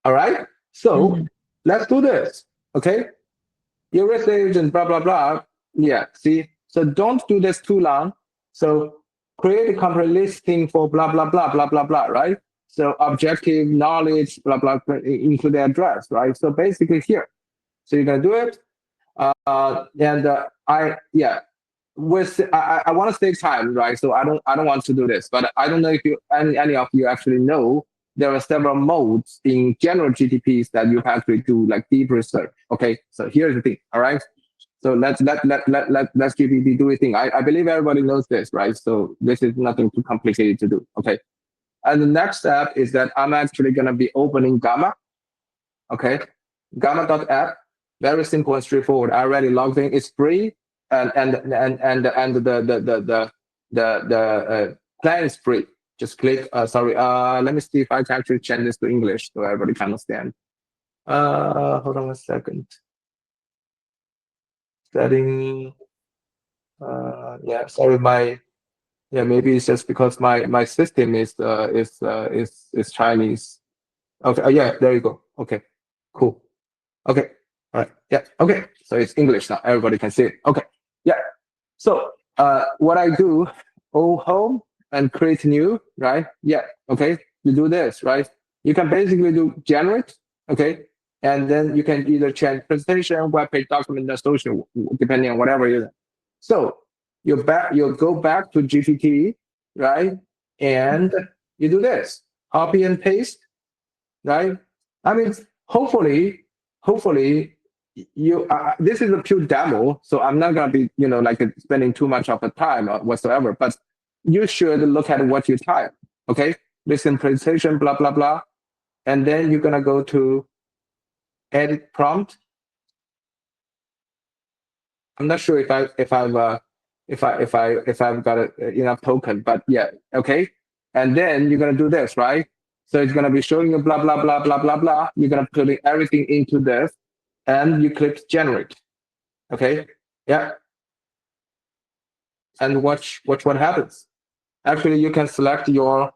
All right? So let's do this, okay? Your real estate agent, blah, blah, blah. Yeah, see? So don't do this too long. So create a complete listing for blah, blah, blah, blah, blah, blah, right? So objective, knowledge, blah, blah, include the address, right? So basically here. So you're going to do it. I want to save time, right? So I don't want to do this, but I don't know if any of you actually know there are several modes in general GTPs that you have to do like deep research. Okay, so here's the thing. All right, so let's GPT do a thing. I believe everybody knows this, right? So this is nothing too complicated to do. Okay, and the next step is that I'm actually gonna be opening Gamma. Okay, Gamma.app. Very simple and straightforward. I already logged in. It's free, and the plan is free. Just click. Let me see if I can actually change this to English so everybody can understand. Hold on a second. Setting. Maybe it's just because my system is Chinese. Okay. Yeah. There you go. Okay. Cool. Okay. All right. Yeah. Okay. So it's English now. Everybody can see it. Okay. Yeah. So what I do, home and create new, right? Yeah. Okay. You do this, right? You can basically do generate, okay, and then you can either change presentation, web page, document, or social, depending on whatever you. So you go back to GPT, right? And you do this, copy and paste, right? I mean, hopefully you. This is a pure demo, so I'm not gonna be, like spending too much of the time or whatsoever. But you should look at what you type. Okay, listen, presentation, blah blah blah, and then you're gonna go to edit prompt. I'm not sure if I've got enough token, but yeah, okay. And then you're gonna do this, right? So it's gonna be showing you blah blah blah blah blah blah. You're gonna put everything into this, and you click generate. Okay, yeah. And watch what happens. Actually, you can select your.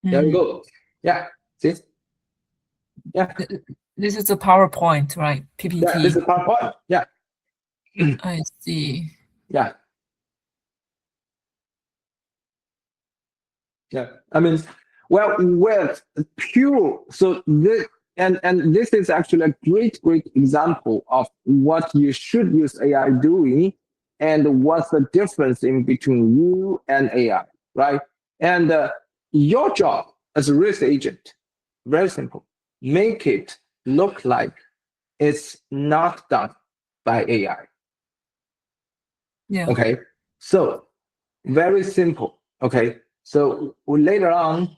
There you go. Yeah. See. Yeah. This is a PowerPoint, right? PPT. Yeah. This is PowerPoint. Yeah. I see. Yeah. Yeah. I mean, well, with pure, so this and this is actually a great example of what you should use AI doing, and what's the difference in between you and AI, right? And your job as a risk agent, very simple, make it look like it's not done by AI. Yeah. Okay, so very simple. Okay, so later on,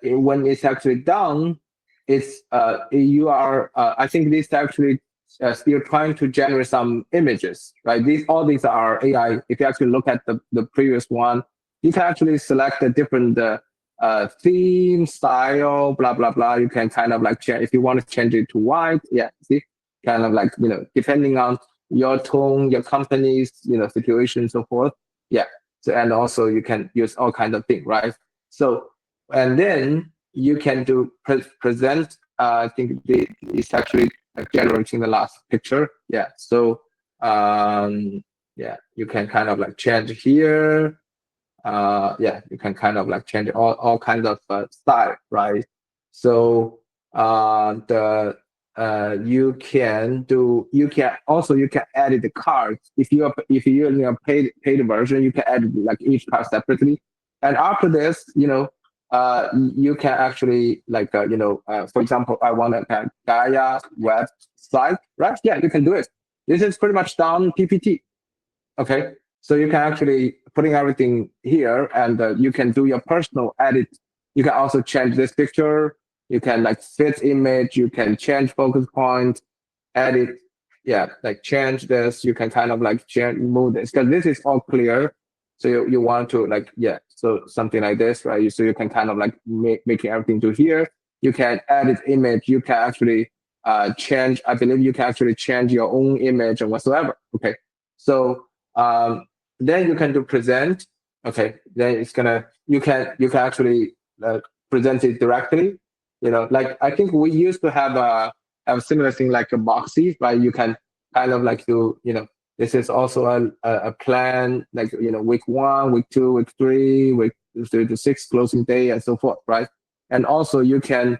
when it's actually done, it's you are. I think this actually still trying to generate some images, right? All these are AI. If you actually look at the previous one, you can actually select a different theme, style, blah blah blah. You can kind of like change if you want to change it to white. Yeah, see, kind of like depending on your tone, your company's situation, so forth. Yeah. So, and also you can use all kinds of things, right? So, and then you can do present. I think it's actually generating the last picture. Yeah. So, yeah, you can kind of like change here. Yeah, you can kind of like change all kinds of style, right? So, you can edit the cards if you're in a paid version. You can edit like each card separately, and after this, you can actually like for example, I want a Gaia website, right? Yeah, you can do it. This is pretty much done PPT. Okay, so you can actually putting everything here, and you can do your personal edit. You can also change this picture. You can like fit image. You can change focus point, edit. Yeah, like change this. You can kind of like move this because this is all clear. So you want to like, yeah, so something like this, right? So you can kind of like making everything to here. You can edit image. You can actually change. I believe you can actually change your own image and whatsoever. Okay, so then you can do present. Okay, then it's gonna you can actually present it directly. Like I think we used to have a similar thing like a Boxy, right? You can kind of like do this is also a plan, like week 1, week 2, week 3, week 3 to 6 closing day and so forth, right? And also you can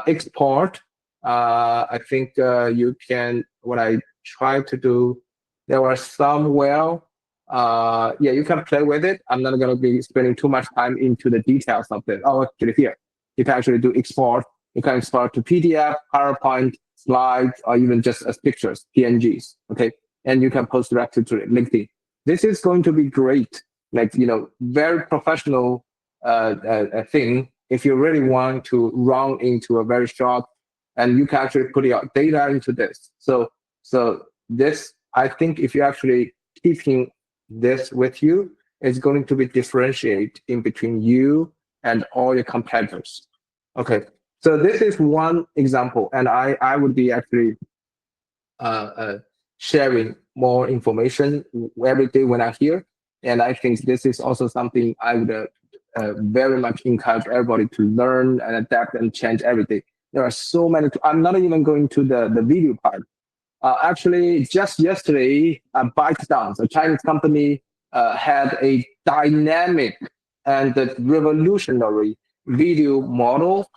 export. I think you can. What I try to do, there were some yeah, you can play with it. I'm not going to be spending too much time into the details of this. Oh, actually here, you can actually do export. You can export to PDF, PowerPoint, slides, or even just as pictures, PNGs. Okay, and you can post directly to LinkedIn. This is going to be great, like very professional thing. If you really want to run into a very short, and you can actually put your data into this. So this, I think, if you actually keeping this with you, is going to be differentiate in between you and all your competitors. Okay, so this is one example, and I would be actually sharing more information every day when I'm here, and I think this is also something I would very much encourage everybody to learn and adapt and change every day. There are so many. I'm not even going to the video part. Actually, just yesterday, ByteDance, a Chinese company, had a dynamic and revolutionary video model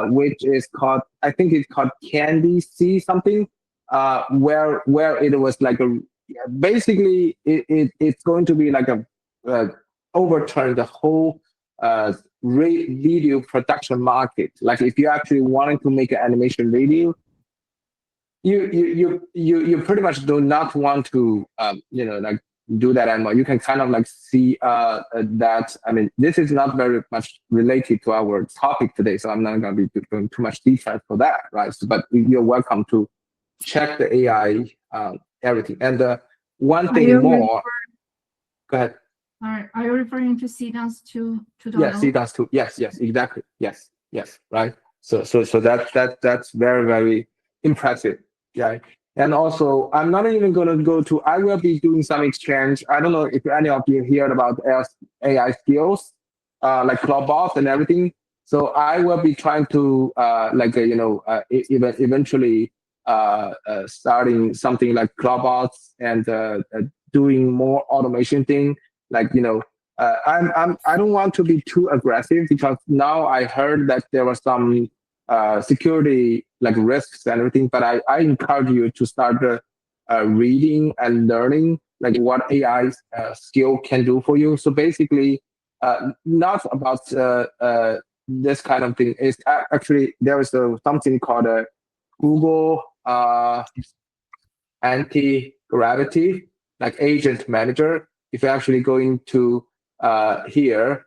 which is called, I think it's called Candy C something, where it was like basically it's going to be like overturn the whole video production market. Like if you actually wanted to make an animation video, you pretty much do not want to like do that anymore. You can kind of like see that. I mean, this is not very much related to our topic today, so I'm not going to be doing too much detail for that, right? So, but you're welcome to check the AI everything. And one thing more. Go ahead. Are you referring to CDANS 2.0? Yes, CDANS 2. Yes, exactly. Yes, right. So that's very, very impressive. Yeah. And also, I'm not even going to go to, I will be doing some exchange. I don't know if any of you heard about AI skills, like Cloudbots and everything. So I will be trying to, eventually starting something like Cloudbots and doing more automation thing. Like, I don't want to be too aggressive, because now I heard that there were some security like risks and everything, but I encourage you to start reading and learning like what AI skill can do for you. So basically, not about this kind of thing. Is actually there is something called a Google anti-gravity, like agent manager. If you're actually going to here,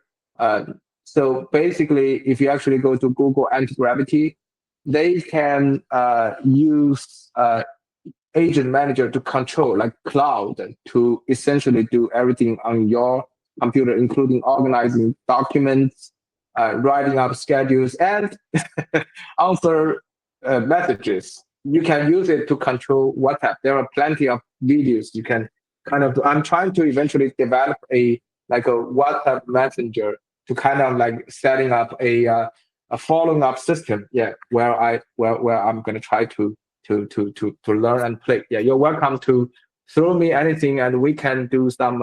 so basically, if you actually go to Google anti-gravity, they can use agent manager to control like cloud to essentially do everything on your computer, including organizing documents, writing up schedules, and answer messages. You can use it to control WhatsApp. There are plenty of videos you can kind of do. I'm trying to eventually develop a WhatsApp messenger to kind of like setting up a following up system. Yeah, where I'm going to try to learn and play. Yeah, you're welcome to throw me anything, and we can do some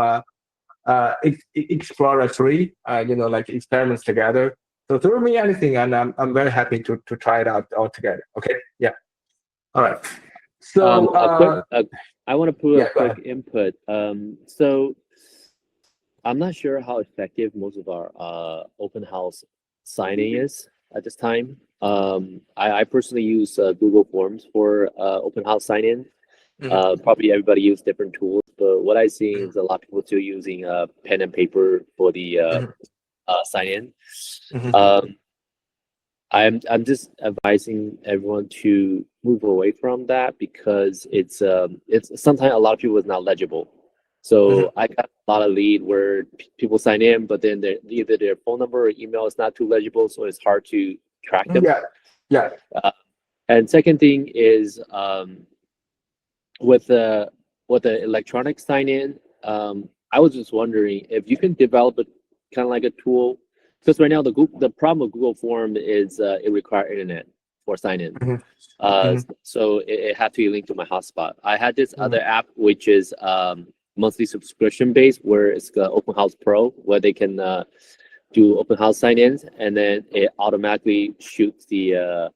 exploratory, like experiments together. So throw me anything, and I'm very happy to try it out all together. Okay, yeah. All right. So I want to put yeah, a quick input. So I'm not sure how effective most of our open house signing is at this time. I personally use Google Forms for open house sign-in. Probably everybody uses different tools, but what I see is a lot of people still using pen and paper for the sign-in. I'm just advising everyone to move away from that, because it's sometimes a lot of people is not legible. So I got a lot of lead where people sign in, but then either their phone number or email is not too legible, so it's hard to track them. Yeah. And second thing is with the electronic sign in, I was just wondering if you can develop a kind of like a tool, because right now the problem with Google Form is it requires internet for sign in. So it had to be linked to my hotspot. I had this other app which is monthly subscription based, where it's the Open House Pro, where they can do open house sign-ins, and then it automatically shoots the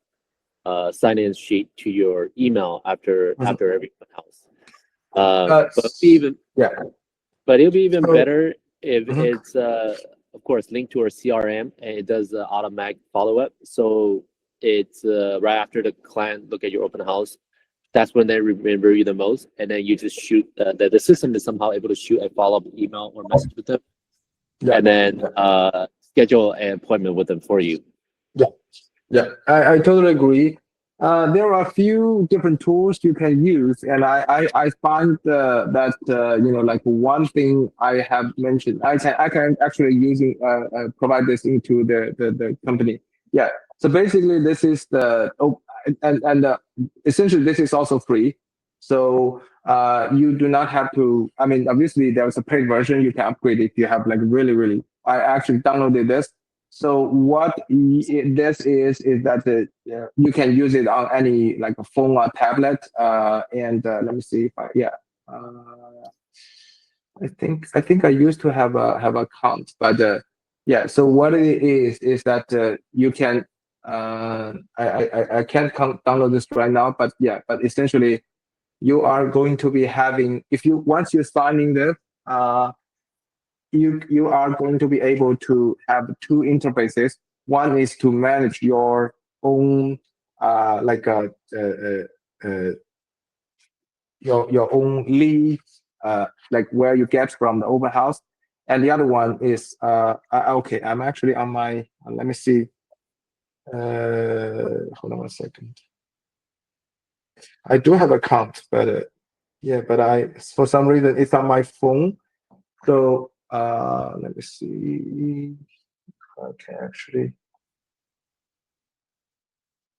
sign-in sheet to your email after every open house. But it'll be even better if it's of course linked to our CRM, and it does the automatic follow-up. So it's right after the client look at your open house, that's when they remember you the most, and then you just shoot the system is somehow able to shoot a follow-up email or message with them, and then schedule an appointment with them for you. I totally agree. There are a few different tools you can use, and I find that like one thing I have mentioned, I can actually using provide this into the company. Yeah. So basically, this is the and essentially this is also free. So you do not have to. I mean, obviously there's a paid version you can upgrade if you have like really. I actually downloaded this. So what this is that you can use it on any like a phone or tablet. And let me see if I think I used to have account, but yeah. So what it is that you can I can't download this right now, but yeah, but essentially you are going to be having, if you once you're signing this, you are going to be able to have two interfaces. One is to manage your own like your own leads, like where you get from the open house, and the other one is okay. I'm actually on my. Let me see. Hold on one second. I do have account, but yeah, but I for some reason it's on my phone. So let me see. Okay, actually,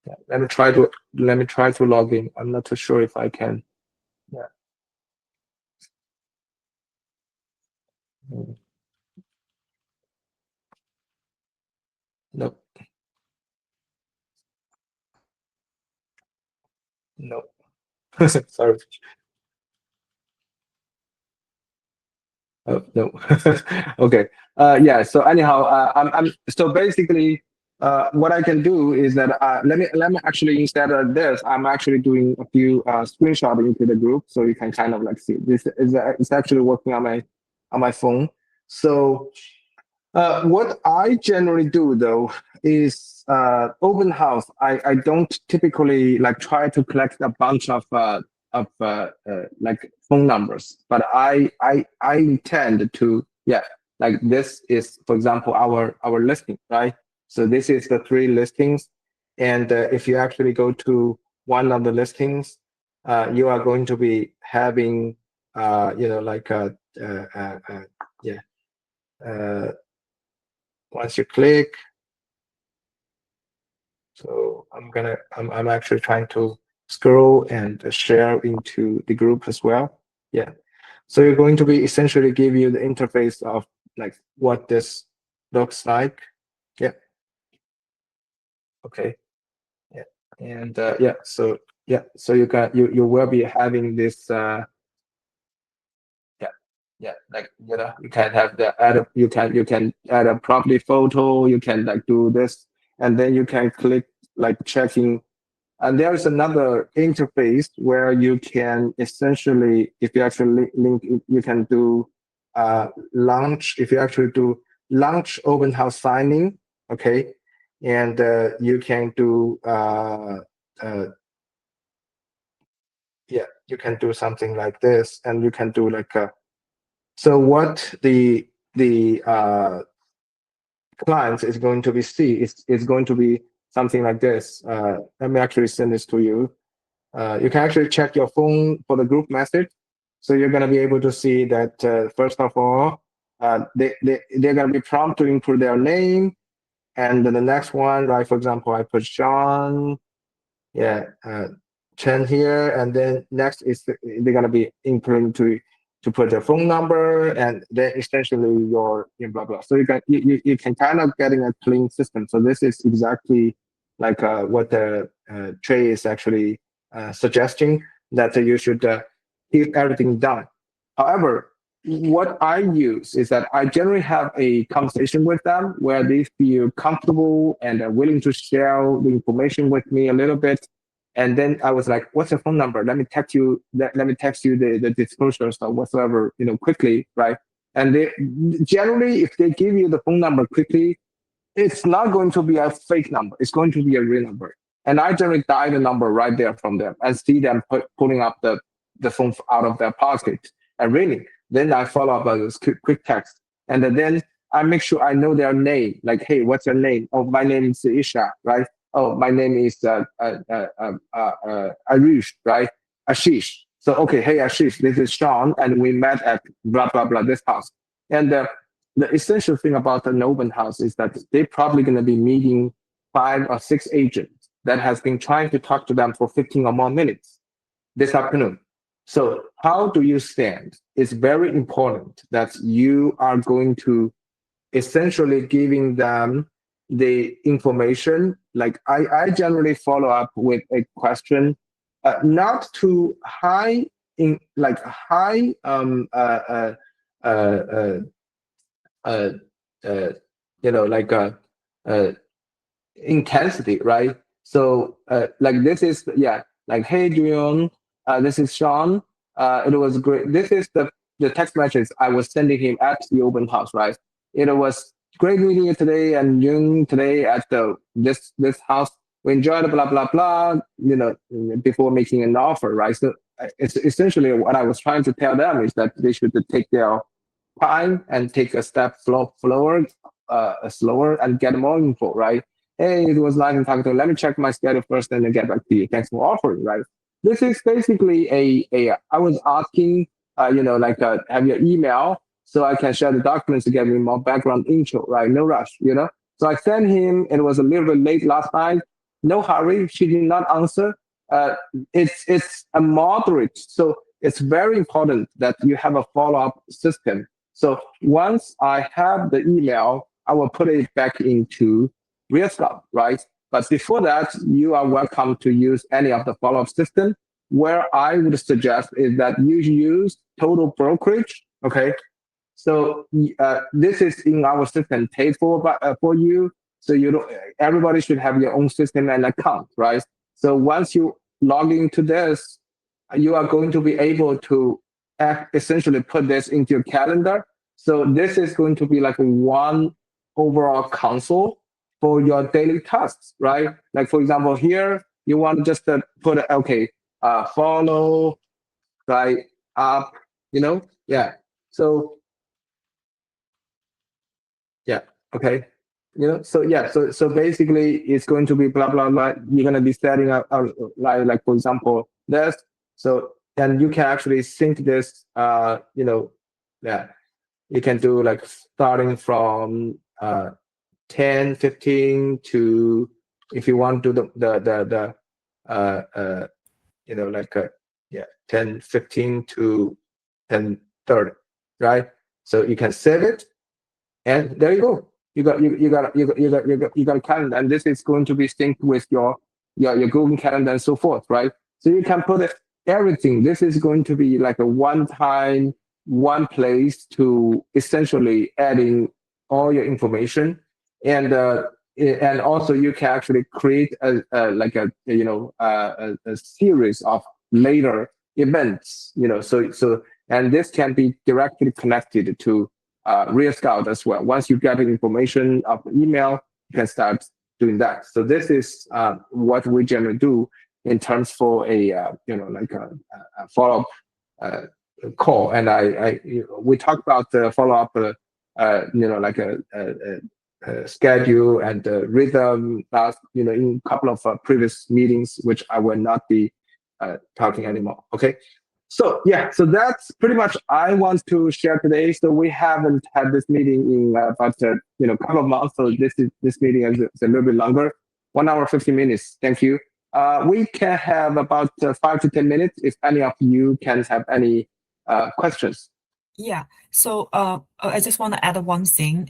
yeah, let me try to log in. I'm not too sure if I can. Yeah. Mm, no, no. Sorry. Oh, no. Okay. Yeah. So anyhow, I'm so basically, what I can do is that let me actually, instead of this, I'm actually doing a few screenshots into the group, so you can kind of like see this is it's actually working on my phone. So what I generally do though is open house. I don't typically like try to collect a bunch of like phone numbers, but I intend to, yeah, like this is, for example, our listing, right? So this is the three listings, and if you actually go to one of the listings, you are going to be having like yeah. Uh, Once you click, so I'm actually trying to scroll and share into the group as well. Yeah. So you're going to be essentially give you the interface of like what this looks like. Yeah. Okay. Yeah. And yeah, so yeah, so you will be having this yeah, yeah, like you can have the you can add a property photo, you can like do this, and then you can click like checking. And there's another interface where you can essentially, if you actually link, you can do launch. If you actually do launch open house signing, okay, and you can do uh, yeah, you can do something like this, and you can do like a. So what the client is going to be see is going to be something like this. Let me actually send this to you. You can actually check your phone for the group message. So you're going to be able to see that, first of all, they're going to be prompt to input their name. And then the next one, right, for example, I put Sean, yeah, Chen here. And then next is they're going to be inputting to put their phone number and then essentially your blah, blah. So you can kind of getting a clean system. So this is exactly like what the Trey is actually suggesting, that you should keep everything done. However, what I use is that I generally have a conversation with them where they feel comfortable and are willing to share the information with me a little bit. And then I was like, "What's your phone number? Let me text you. Let me text you the disclosures or whatsoever, quickly, right?" And they generally, if they give you the phone number quickly, it's not going to be a fake number. It's going to be a real number. And I generally dial the number right there from them and see them pulling up the phone out of their pocket and ringing. Then I follow up with a quick text. And then I make sure I know their name. Like, hey, what's your name? Oh, my name is Isha, right? Oh, my name is Arish, right? Ashish. So, okay, hey, Ashish, this is Sean, and we met at blah, blah, blah, this house. And the essential thing about an open house is that they're probably going to be meeting 5 or 6 agents that has been trying to talk to them for 15 or more minutes this afternoon. So how do you stand? It's very important that you are going to essentially giving them the information. Like I generally follow up with a question, not too high in like high uh, uh, uh, like intensity, right? So like this is like, hey June, this is Sean. It was great. This is the text message I was sending him at the open house, right? It was great meeting you today and June today at this house. We enjoyed blah blah blah. Before making an offer, right? So it's essentially what I was trying to tell them is that they should take their time and take a step slower and get more info, right? Hey, it was nice talking to you. Let me check my schedule first and then get back to you. Thanks for offering, right? This is basically I was asking, have your email so I can share the documents to get me more background intro, right? No rush. So I sent him. It was a little bit late last night. No hurry. She did not answer. It's a moderate. So it's very important that you have a follow-up system. So once I have the email, I will put it back into RealScout, right? But before that, you are welcome to use any of the follow-up system. Where I would suggest is that you use total brokerage, okay? So this is in our system paid for you. So everybody should have your own system and account, right? So once you log into this, you are going to be able to essentially put this into your calendar. So this is going to be like one overall console for your daily tasks, right? Like for example, here you want to just put follow, right, up, yeah. So yeah, okay. So basically it's going to be blah blah blah. You're gonna be setting up like for example this. So and you can actually sync this. Yeah, you can do like starting from 10, 15 to if you want to do the 10, 15 to 10:30, right? So you can save it, and there you go. You got a calendar, and this is going to be synced with your Google Calendar and so forth, right? So you can put everything. This is going to be like a one-time, one place to essentially adding all your information, and also you can actually create a series of later events. And this can be directly connected to RealScout as well. Once you get the information of the email, you can start doing that. So this is what we generally do in terms for a follow-up call. And we talked about the follow-up, schedule and rhythm last, in a couple of previous meetings, which I will not be talking anymore. Okay. So so that's pretty much I want to share today. So we haven't had this meeting in about a couple of months. So this meeting is a little bit longer, 1 hour 50 minutes. Thank you. We can have about 5 to 10 minutes if any of you can have any questions. Yeah. So I just want to add one thing.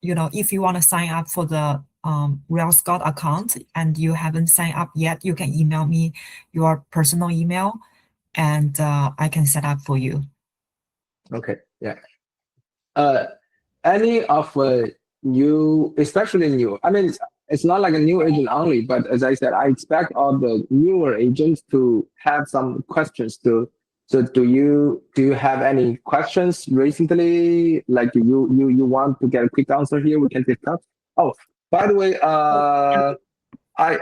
If you want to sign up for the RealScout account and you haven't signed up yet, you can email me your personal email, and I can set up for you. Okay. Yeah. Any of you, especially new, I mean, it's not like a new agent only, but as I said, I expect all the newer agents to have some questions too. So do you have any questions recently? Like you want to get a quick answer here? We can discuss. Oh, by the way,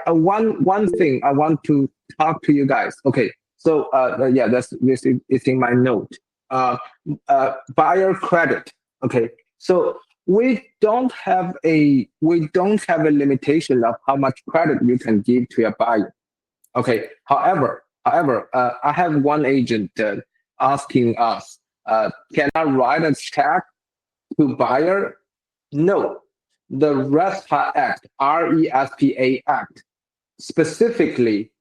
one thing I want to talk to you guys. Okay, so this is in my note. Buyer credit. Okay, so we don't have a limitation of how much credit you can give to a buyer. Okay. However, I have one agent asking us, can I write a check to buyer? No. The RESPA Act, RESPA Act, specifically,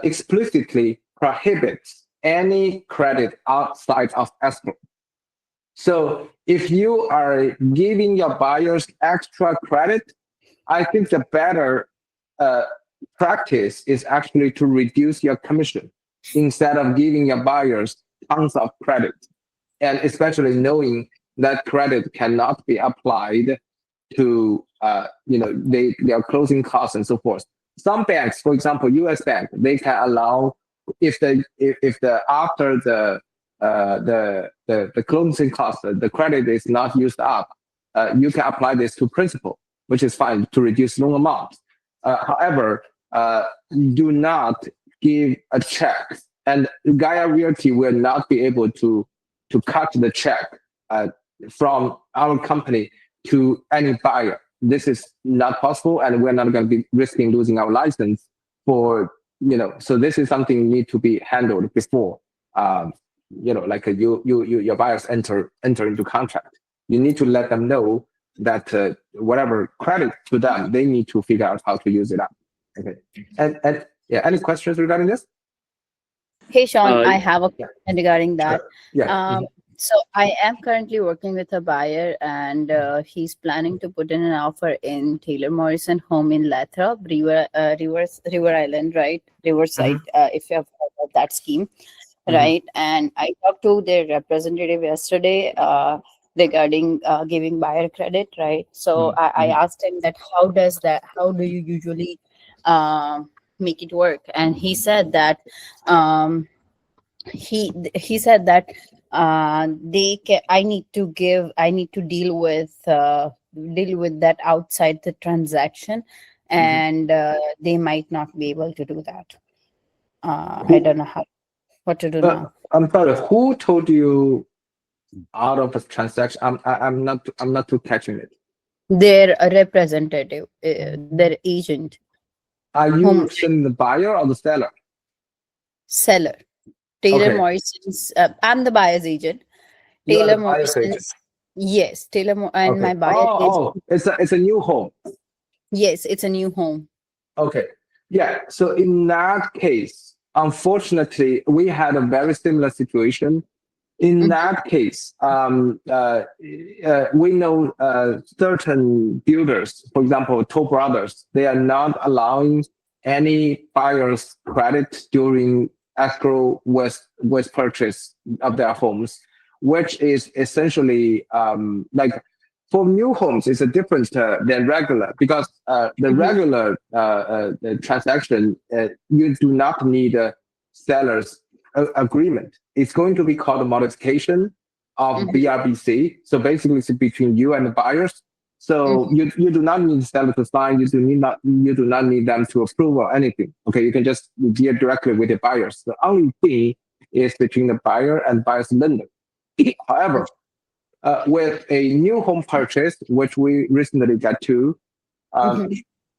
explicitly prohibits any credit outside of escrow. So if you are giving your buyers extra credit, I think the better practice is actually to reduce your commission instead of giving your buyers tons of credit, and especially knowing that credit cannot be applied to their closing costs and so forth. Some banks, for example, U.S. Bank, they can allow if the after the closing cost, the credit is not used up, you can apply this to principal, which is fine to reduce loan amount. However, do not give a check, and Gaia Realty will not be able to cut the check from our company to any buyer. This is not possible, and we're not going to be risking losing our license for, so this is something need to be handled before, like your buyers enter into contract. You need to let them know that whatever credit to them, they need to figure out how to use it up. Okay. And yeah, any questions regarding this? Hey, Sean, I Yeah. have a question regarding that. Sure. Yeah. So I am currently working with a buyer, and he's planning to put in an offer in Taylor Morrison home in Lathrop, River Island, right? Riverside, if you have heard of that scheme, right? And I talked to their representative yesterday regarding giving buyer credit, right? So I asked him that how do you usually make it work? And he said that he said that I need to deal with that outside the transaction, and they might not be able to do that. I don't know what to do now. I'm sorry, who told you out of a transaction? I'm not too catching it. Their representative, their agent. Are you sending the buyer or the seller? Seller. Taylor Okay. Morrison's. I'm the buyer's agent. You are Taylor the buyer's agent. Morrison's. Yes, and Okay. my buyer is. It's a new home. Yes, it's a new home. Okay. Yeah. So in that case, unfortunately, we had a very similar situation. In that case, we know certain builders, for example, Toll Brothers, they are not allowing any buyer's credit during escrow with purchase of their homes, which is essentially like for new homes, it's a different than regular, because the regular the transaction, you do not need a seller's agreement. It's going to be called a modification of BRBC. So basically, it's between you and the buyers. So you do not need the seller to sign. You do not need them to approve or anything. Okay, you can just deal directly with the buyers. The only thing is between the buyer and buyer's lender. However, with a new home purchase, which we recently got to,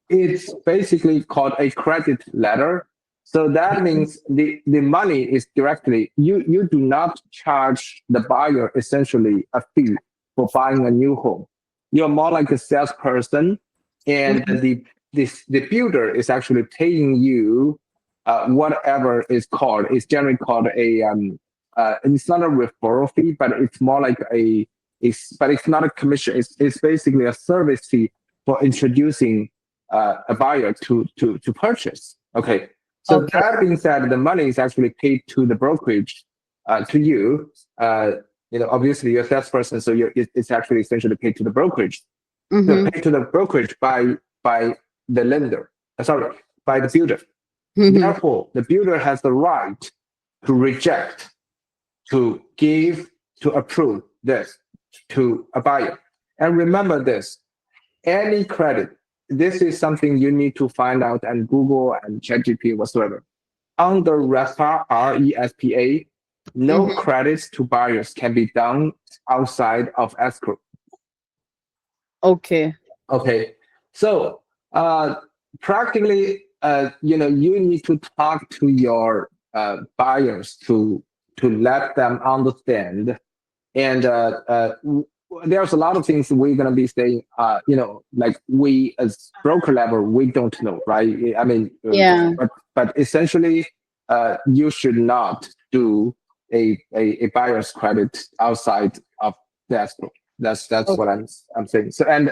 it's basically called a credit letter. So that means the money is directly, you do not charge the buyer essentially a fee for buying a new home. You're more like a salesperson, and the builder is actually paying you whatever is called, it's generally called a, it's not a referral fee, but it's more like but it's not a commission. It's basically a service fee for introducing a buyer to purchase. Okay. So that being said, the money is actually paid to the brokerage, to you. Obviously you're a salesperson, so it's actually essentially paid to the brokerage. So paid to the brokerage by the lender. By the builder. Therefore, the builder has the right to reject, to give, to approve this to a buyer. And remember this: any credit. This is something you need to find out and Google and ChatGPT whatsoever. Under RESPA, RESPA, no credits to buyers can be done outside of escrow. Okay. So practically, you need to talk to your buyers to let them understand. And there's a lot of things we're going to be saying, like we as broker level, we don't know, right? I mean, but essentially, you should not do a buyer's credit outside of the escrow. That's what I'm saying. So and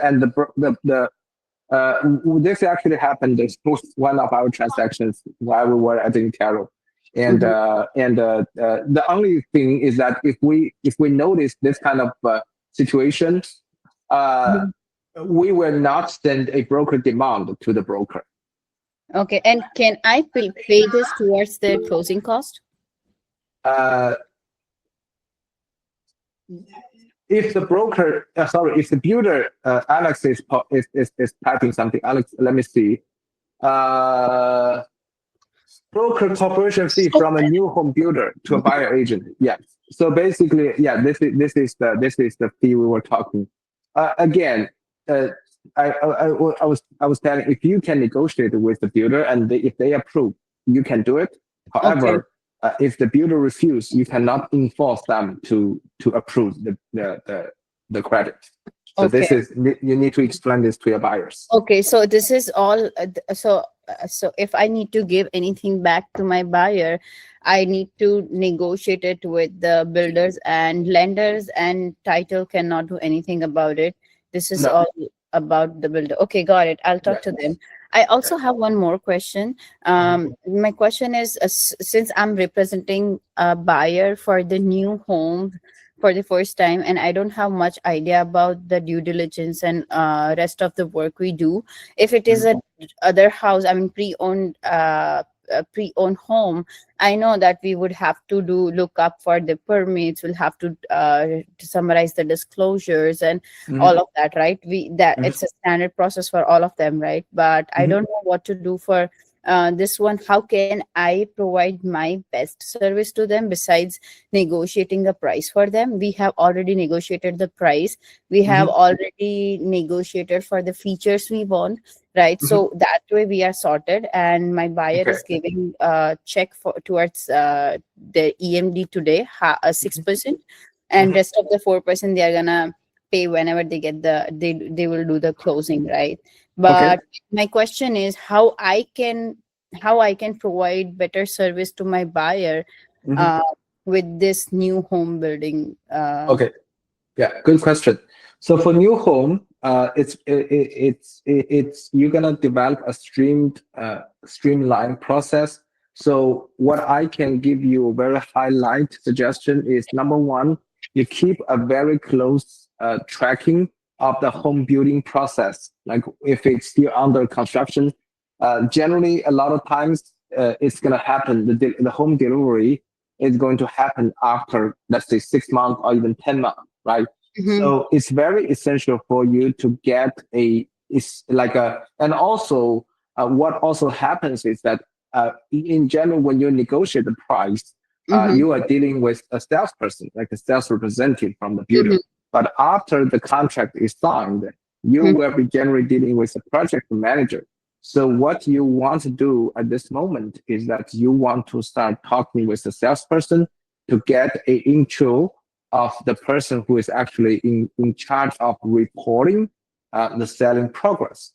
this actually happened. This was one of our transactions while we were at Intero. And the only thing is that if we notice this kind of situation, we will not send a broker demand to the broker. Okay, and can I pay this towards their closing cost? If the broker, if the builder, Alex is typing something. Alex, let me see. Broker corporation fee from a new home builder to a buyer agent. Yeah. So basically, yeah, this is the fee we were talking. Again, I was telling, if you can negotiate with the builder and if they approve, you can do it. However, if the builder refuse, you cannot enforce them to approve the credit. So Okay. you need to explain this to your buyers. Okay, so this is all. So if I need to give anything back to my buyer, I need to negotiate it with the builders and lenders, and title cannot do anything about it. This is all about the builder. Okay, got it. I'll talk to them. I also have one more question. My question is, since I'm representing a buyer for the new home for the first time, and I don't have much idea about the due diligence and rest of the work we do. If it is a other house, I mean pre-owned pre-owned home, I know that we would have to look up for the permits. We'll have to summarize the disclosures and all of that, right? It's a standard process for all of them, right? But I don't know what to do for this one. How can I provide my best service to them besides negotiating the price for them? We have already negotiated the price. We have already negotiated for the features we want, right? So that way we are sorted, and my buyer is giving a check towards the EMD today, 6%, and rest of the 4% they are gonna pay whenever they get they will do the closing, right? But my question is how I can provide better service to my buyer with this new home building. Yeah, good question. So for new home, it's you're gonna develop a streamlined process. So what I can give you a very highlight suggestion is, number one, you keep a very close tracking of the home building process. Like if it's still under construction, generally a lot of times it's gonna happen. The home delivery is going to happen after, let's say, 6 months or even 10 months, right? So it's very essential for you to get and also what also happens is that in general, when you negotiate the price, you are dealing with a salesperson, like a sales representative from the builder. But after the contract is signed, you will be generally dealing with a project manager. So what you want to do at this moment is that you want to start talking with the salesperson to get an intro of the person who is actually in charge of reporting the selling progress.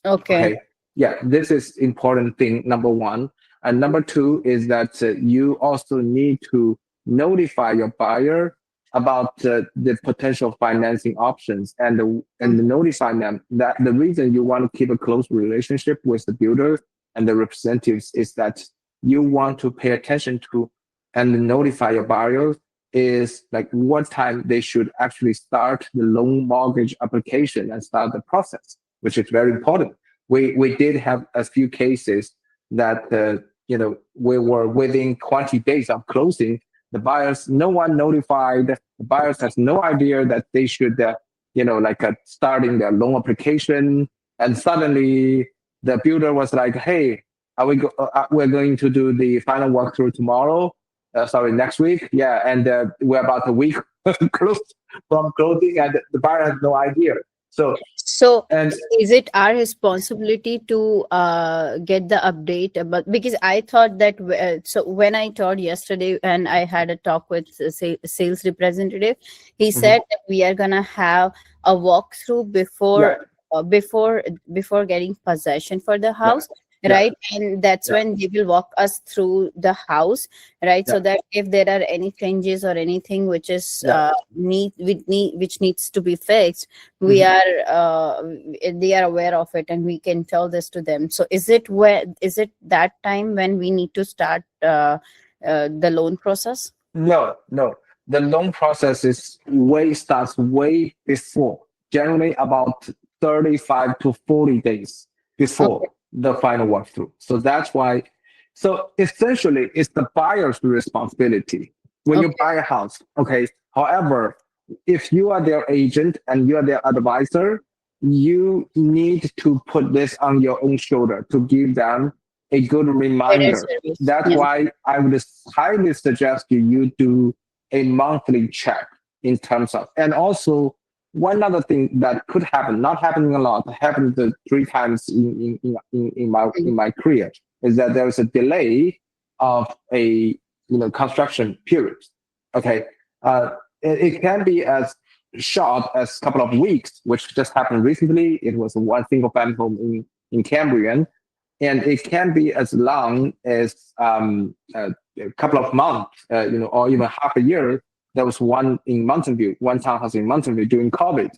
Okay. Yeah, this is important thing, number one. And number two is that you also need to notify your buyer about the potential financing options and notify them that the reason you want to keep a close relationship with the builder and the representatives is that you want to pay attention to and notify your buyers is like what time they should actually start the loan mortgage application and start the process, which is very important. We did have a few cases that we were within 20 days of closing. The buyers, no one notified. The buyers has no idea that they should, starting their loan application, and suddenly the builder was like, "Hey, we're going to do the final walkthrough tomorrow. Next week. Yeah, and we're about a week closed from closing, and the buyer has no idea." So is it our responsibility to get the update about, because I thought that when I told yesterday and I had a talk with sales representative, he said that we are gonna have a walkthrough before getting possession for the house. Right, and that's when they will walk us through the house, right? So that if there are any changes or anything which is which needs to be fixed, they are aware of it, and we can tell this to them. So is it that time when we need to start the loan process? No. The loan process starts way before, generally about 35 to 40 days before the final walkthrough. So that's why. So essentially, it's the buyer's responsibility when you buy a house. Okay. However, if you are their agent and you are their advisor, you need to put this on your own shoulder to give them a good reminder. That's why I would highly suggest you do a monthly check in terms of, and also one other thing that could happen, not happening a lot, happened 3 times in my career, is that there is a delay of a construction period. Okay, it can be as short as a couple of weeks, which just happened recently. It was one single family home in Cambrian, and it can be as long as a couple of months, or even half a year. There was one in Mountain View, one townhouse in Mountain View during COVID.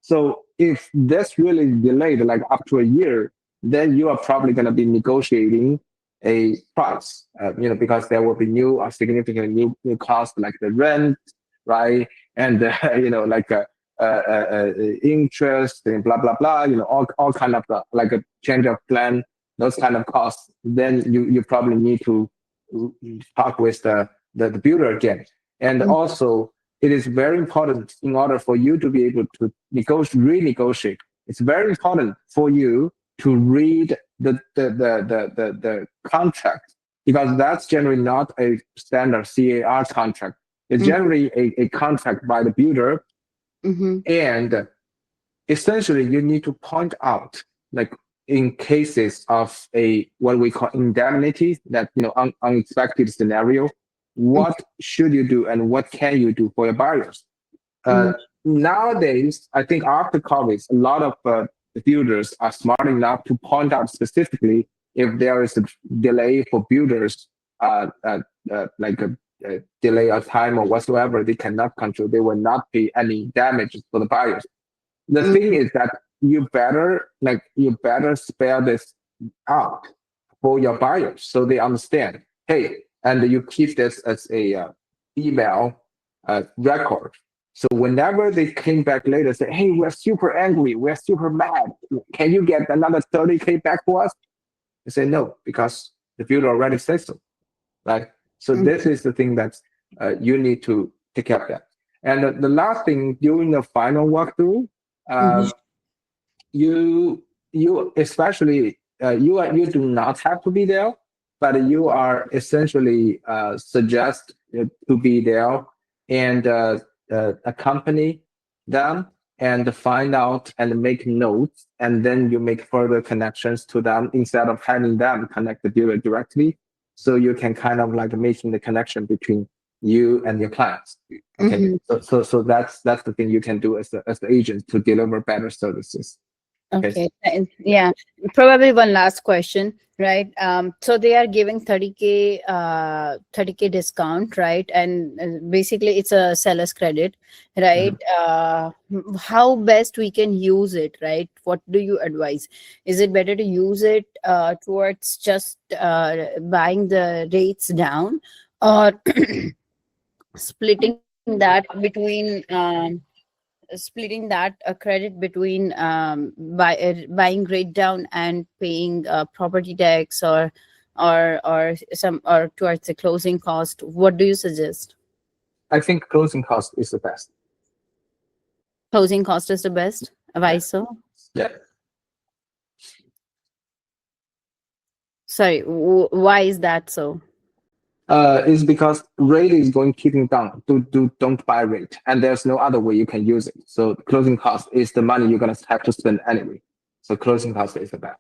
So if this really delayed like up to a year, then you are probably going to be negotiating a price, because there will be new or significant new costs like the rent, right? And like interest and blah blah blah, all kind of like a change of plan, those kind of costs. Then you probably need to talk with the builder again. And also, it is very important in order for you to be able to renegotiate. It's very important for you to read the contract, because that's generally not a standard CAR contract. It's generally a contract by the builder. And essentially, you need to point out, like in cases of what we call indemnity, that unexpected scenario, what should you do and what can you do for your buyers? Nowadays, I think after COVID, a lot of the builders are smart enough to point out specifically if there is a delay for builders, like a delay of time or whatsoever, they cannot control. They will not pay any damages for the buyers. The thing is that you better spell this out for your buyers so they understand. Hey, and you keep this as a email record. So whenever they came back later, say, hey, we're super angry, we're super mad. Can you get another 30K back for us? They say no, because the builder already said so, right? So this is the thing that you need to take care of that. And the last thing, during the final walkthrough, you especially you do not have to be there, but you are essentially suggest to be there and accompany them and find out and make notes, and then you make further connections to them instead of having them connect the dealer directly. So you can kind of like making the connection between you and your clients. Okay, so that's the thing you can do as the agent to deliver better services. Okay. Yeah. Probably one last question, right? So they are giving 30K discount, right? And basically it's a seller's credit, right? How best we can use it, right? What do you advise? Is it better to use it towards just buying the rates down, or splitting that between credit between buying rate down and paying property tax or towards the closing cost? What do you suggest? I think closing cost is the best. Closing cost is the best. Why so? Yeah. Sorry, why is that so? Is because rate is going keeping down. Don't buy rate, and there's no other way you can use it. So closing cost is the money you're gonna have to spend anyway. So closing cost is the best.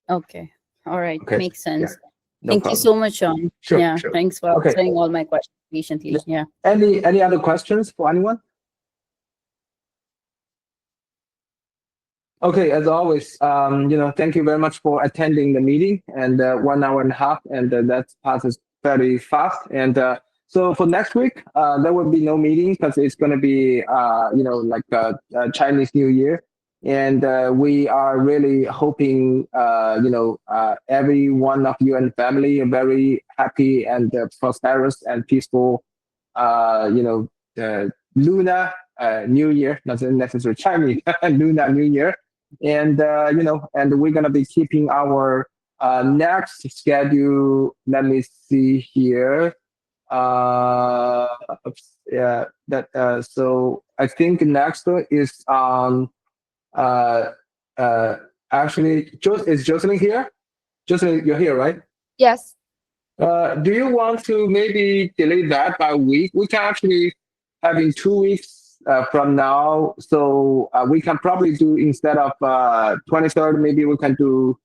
Okay, all right, Okay. makes sense. No Thank problem. you so much, Sean. Sure, Yeah, sure. thanks for Okay. answering all my questions patiently. Yeah. Any other questions for anyone? Okay, as always, thank you very much for attending the meeting, and 1 hour and a half, and that passes very fast. And so for next week, there will be no meeting because it's going to be, Chinese New Year. And we are really hoping, every one of you and family are very happy and prosperous and peaceful, lunar New Year, not necessarily Chinese Lunar New Year, and and we're gonna be keeping our next schedule. Let me see here. Yeah, that so I think next one is actually is Jocelyn here? Jocelyn, you're here, right? Yes. Do you want to maybe delay that by a week? We can actually have in 2 weeks from now. So we can probably do instead of 23rd, maybe we can do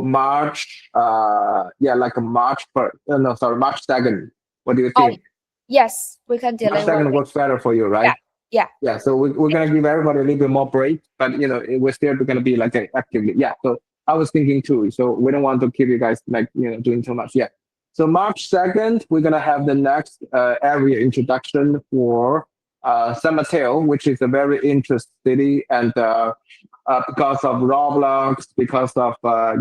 March. Like a March March 2nd. What do you think? Yes, we can delay March 2nd 1 week. works better for you, right? Yeah. Yeah. So we're gonna give everybody a little bit more break, but we're still gonna be like actively. Yeah. So I was thinking too. So we don't want to keep you guys like doing too much. Yeah. So March 2nd, we're gonna have the next area introduction for San Mateo, which is a very interesting city, and because of Roblox, because of a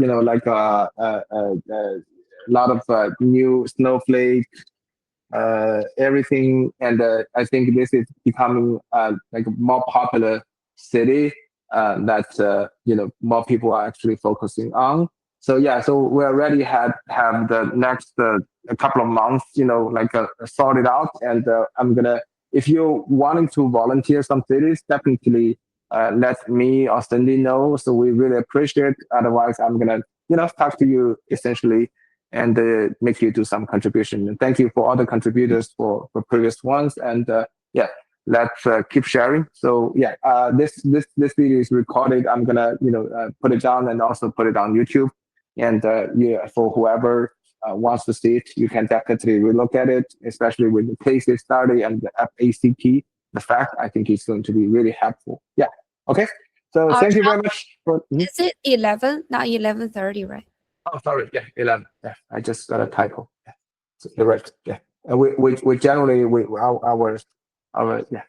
lot of new snowflake, everything, and I think this is becoming like a more popular city that more people are actually focusing on. So yeah, so we already have the next a couple of months, sorted out, and I'm gonna, if you're wanting to volunteer some cities, definitely let me or Cindy know. So we really appreciate. Otherwise, I'm gonna talk to you essentially and make you do some contribution. And thank you for all the contributors for previous ones. And let's keep sharing. So yeah, this video is recorded. I'm gonna put it down and also put it on YouTube. And for whoever wants to see it, you can definitely relook at it, especially with the case study and the FACT. The fact, I think it's going to be really helpful. Yeah. Okay. So thank you very much for. Is it 11, not 11:30, right? Oh, sorry. Yeah, 11. Yeah, I just got a typo. Yeah, so you're right. Yeah, and we generally our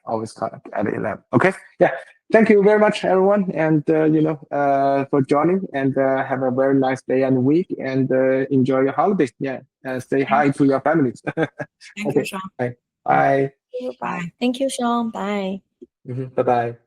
always cut at 11. Okay. Yeah. Thank you very much, everyone, and for joining. And have a very nice day and week, and enjoy your holidays. Yeah, say hi to your families. Thank you, Sean. Bye. Bye. Bye. Thank you, Sean. Bye. Bye. Bye.